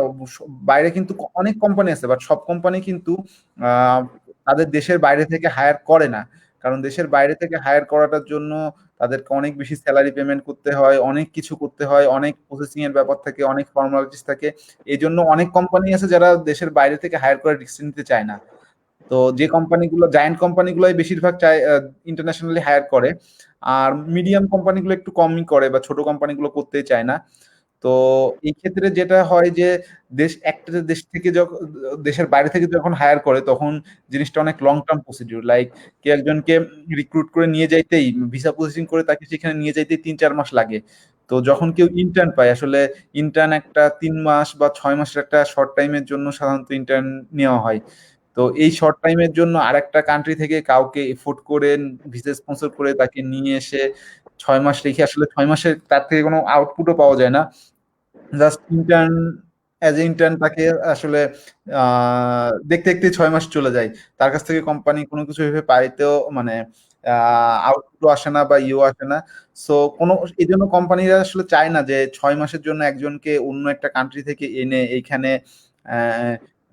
বাইরে কিন্তু অনেক কোম্পানি আছে, বাট সব কোম্পানি কিন্তু আহ, তাদের দেশের বাইরে থেকে হায়ার করে না। কারণ দেশের বাইরে থেকে হায়ার করাটার জন্য তাদেরকে অনেক বেশি স্যালারি পেমেন্ট করতে হয়, অনেক কিছু করতে হয়, অনেক প্রসেসিং এর ব্যাপার থাকে, অনেক ফর্মালিটিস থাকে। এই জন্য অনেক কোম্পানি আছে যারা দেশের বাইরে থেকে হায়ার করে রিস্ক নিতে চায় না। তো যে কোম্পানিগুলো জায়ান্ট কোম্পানিগুলোই বেশিরভাগ চায় ইন্টারন্যাশনালি হায়ার করে, আর মিডিয়াম কোম্পানিগুলো একটু কমই করে বা ছোট কোম্পানিগুলো করতেই চায় না। তো এই ক্ষেত্রে যেটা হয় যে একটা দেশ থেকে যখন দেশের বাইরে থেকে যখন হায়ার করে তখন জিনিসটা অনেক লং টার্ম প্রসিডিউর। লাইক কে একজনকে রিক্রুট করে নিয়ে যাইতেই, ভিসা প্রসেসিং করে তাকে সেখানে নিয়ে যাইতেই 3-4 মাস লাগে। তো যখন কেউ ইন্টার্ন পায়, আসলে ইন্টার্ন একটা 3 মাস বা 6 মাসের একটা শর্ট টাইমের জন্য সাধারণত ইন্টার্ন নেওয়া হয়। তো এই শর্ট টাইমের জন্য আরেকটা কান্ট্রি থেকে কাউকে এফোর্ট করে ভিসা স্পন্সর করে তাকে নিয়ে এসে 6 মাস রেখে আসলে 6 মাসে তার থেকে কোনো আউটপুটও পাওয়া যায় না। Just intern, as a intern তাকে আসলে দেখতে দেখতে 6 মাস চলে যায়। তার কাছ থেকে কোম্পানি কোনো কিছু ভেবে পাইতেও মানে আউটপুটও আসে না বা ইও আসে না। সো কোনো এই জন্য কোম্পানিরা আসলে চায় না যে 6 মাসের জন্য একজনকে অন্য একটা কান্ট্রি থেকে এনে এইখানে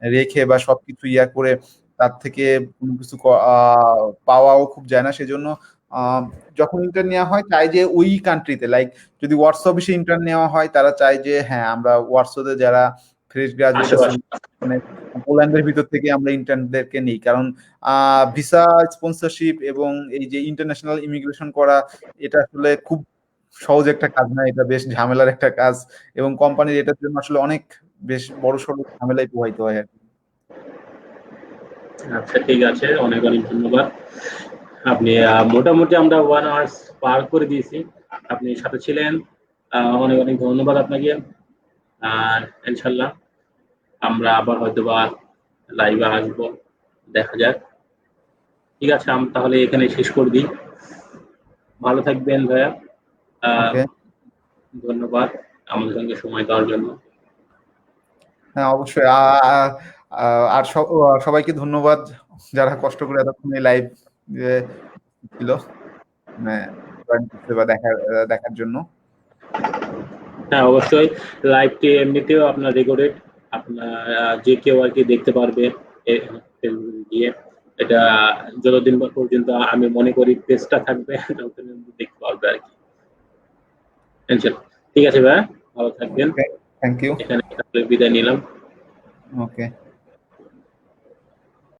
রেখে বা সবকিছু ইয়া করে তার থেকে কোনো কিছু পাওয়াও খুব যায় না। সেজন্য যখন ইন্টার্ন নেওয়া হয় চাই যে ওই কান্ট্রিতে, লাইক যদি ওয়ার্কস অফিসে ইন্টার্ন নেওয়া হয় তারা চায় যে হ্যাঁ আমরা ওয়ার্কসতে যারা ফ্রেশ গ্রাজুয়েট আছে আশেপাশে। মানে পোল্যান্ডের ভিতর থেকে আমরা ইন্টার্নদেরকে নিই, কারণ ভিসা স্পন্সরশিপ এবং এই যে ইন্টারন্যাশনাল ইমিগ্রেশন করা এটা আসলে খুব সহজ একটা কাজ না, এটা বেশ ঝামেলার একটা কাজ এবং কোম্পানির এটার জন্য আসলে অনেক বেশ বড় সড়ো ঝামেলায় প্রবাহিত হয় আর কি। আচ্ছা, ঠিক আছে, অনেক অনেক ধন্যবাদ। আপনি মোটামুটি আমরা 1 আওয়ার্স পার করে দিয়েছি, আপনি সাথে ছিলেন, অনেক অনেক ধন্যবাদ আপনাকে। আর ইনশাল্লাহ আমরা আবার হয়তো বা লাইভে আসবো, দেখা যাক। ঠিক আছে, আমি তাহলে এখানে শেষ করে দিই। ভালো থাকবেন ভাইয়া। ওকে, ধন্যবাদ আমাদের সঙ্গে সময় দেওয়ার জন্য। হ্যাঁ অবশ্যই। আর সবাইকে ধন্যবাদ যারা কষ্ট করে এতক্ষণ এই লাইভ ছিল, মানে join করতে বা দেখার জন্য। হ্যাঁ, অবশ্যই। লাইভটি এমনিতেও আপনার রেকর্ডেড, আপনার যে কেউ আর কি দেখতে পারবে ফেসবুক গিয়ে। এটা যতদিন পর্যন্ত আমি মনে করি পেজটা থাকবে ততদিন দেখতে পারবে আর কি। ইনশাল্লাহ। ঠিক আছে ভাইয়া, ভালো থাকবেন। ওকে, থ্যাংক ইউ। এখানে তাহলে বিদায় নিলাম। ওকে।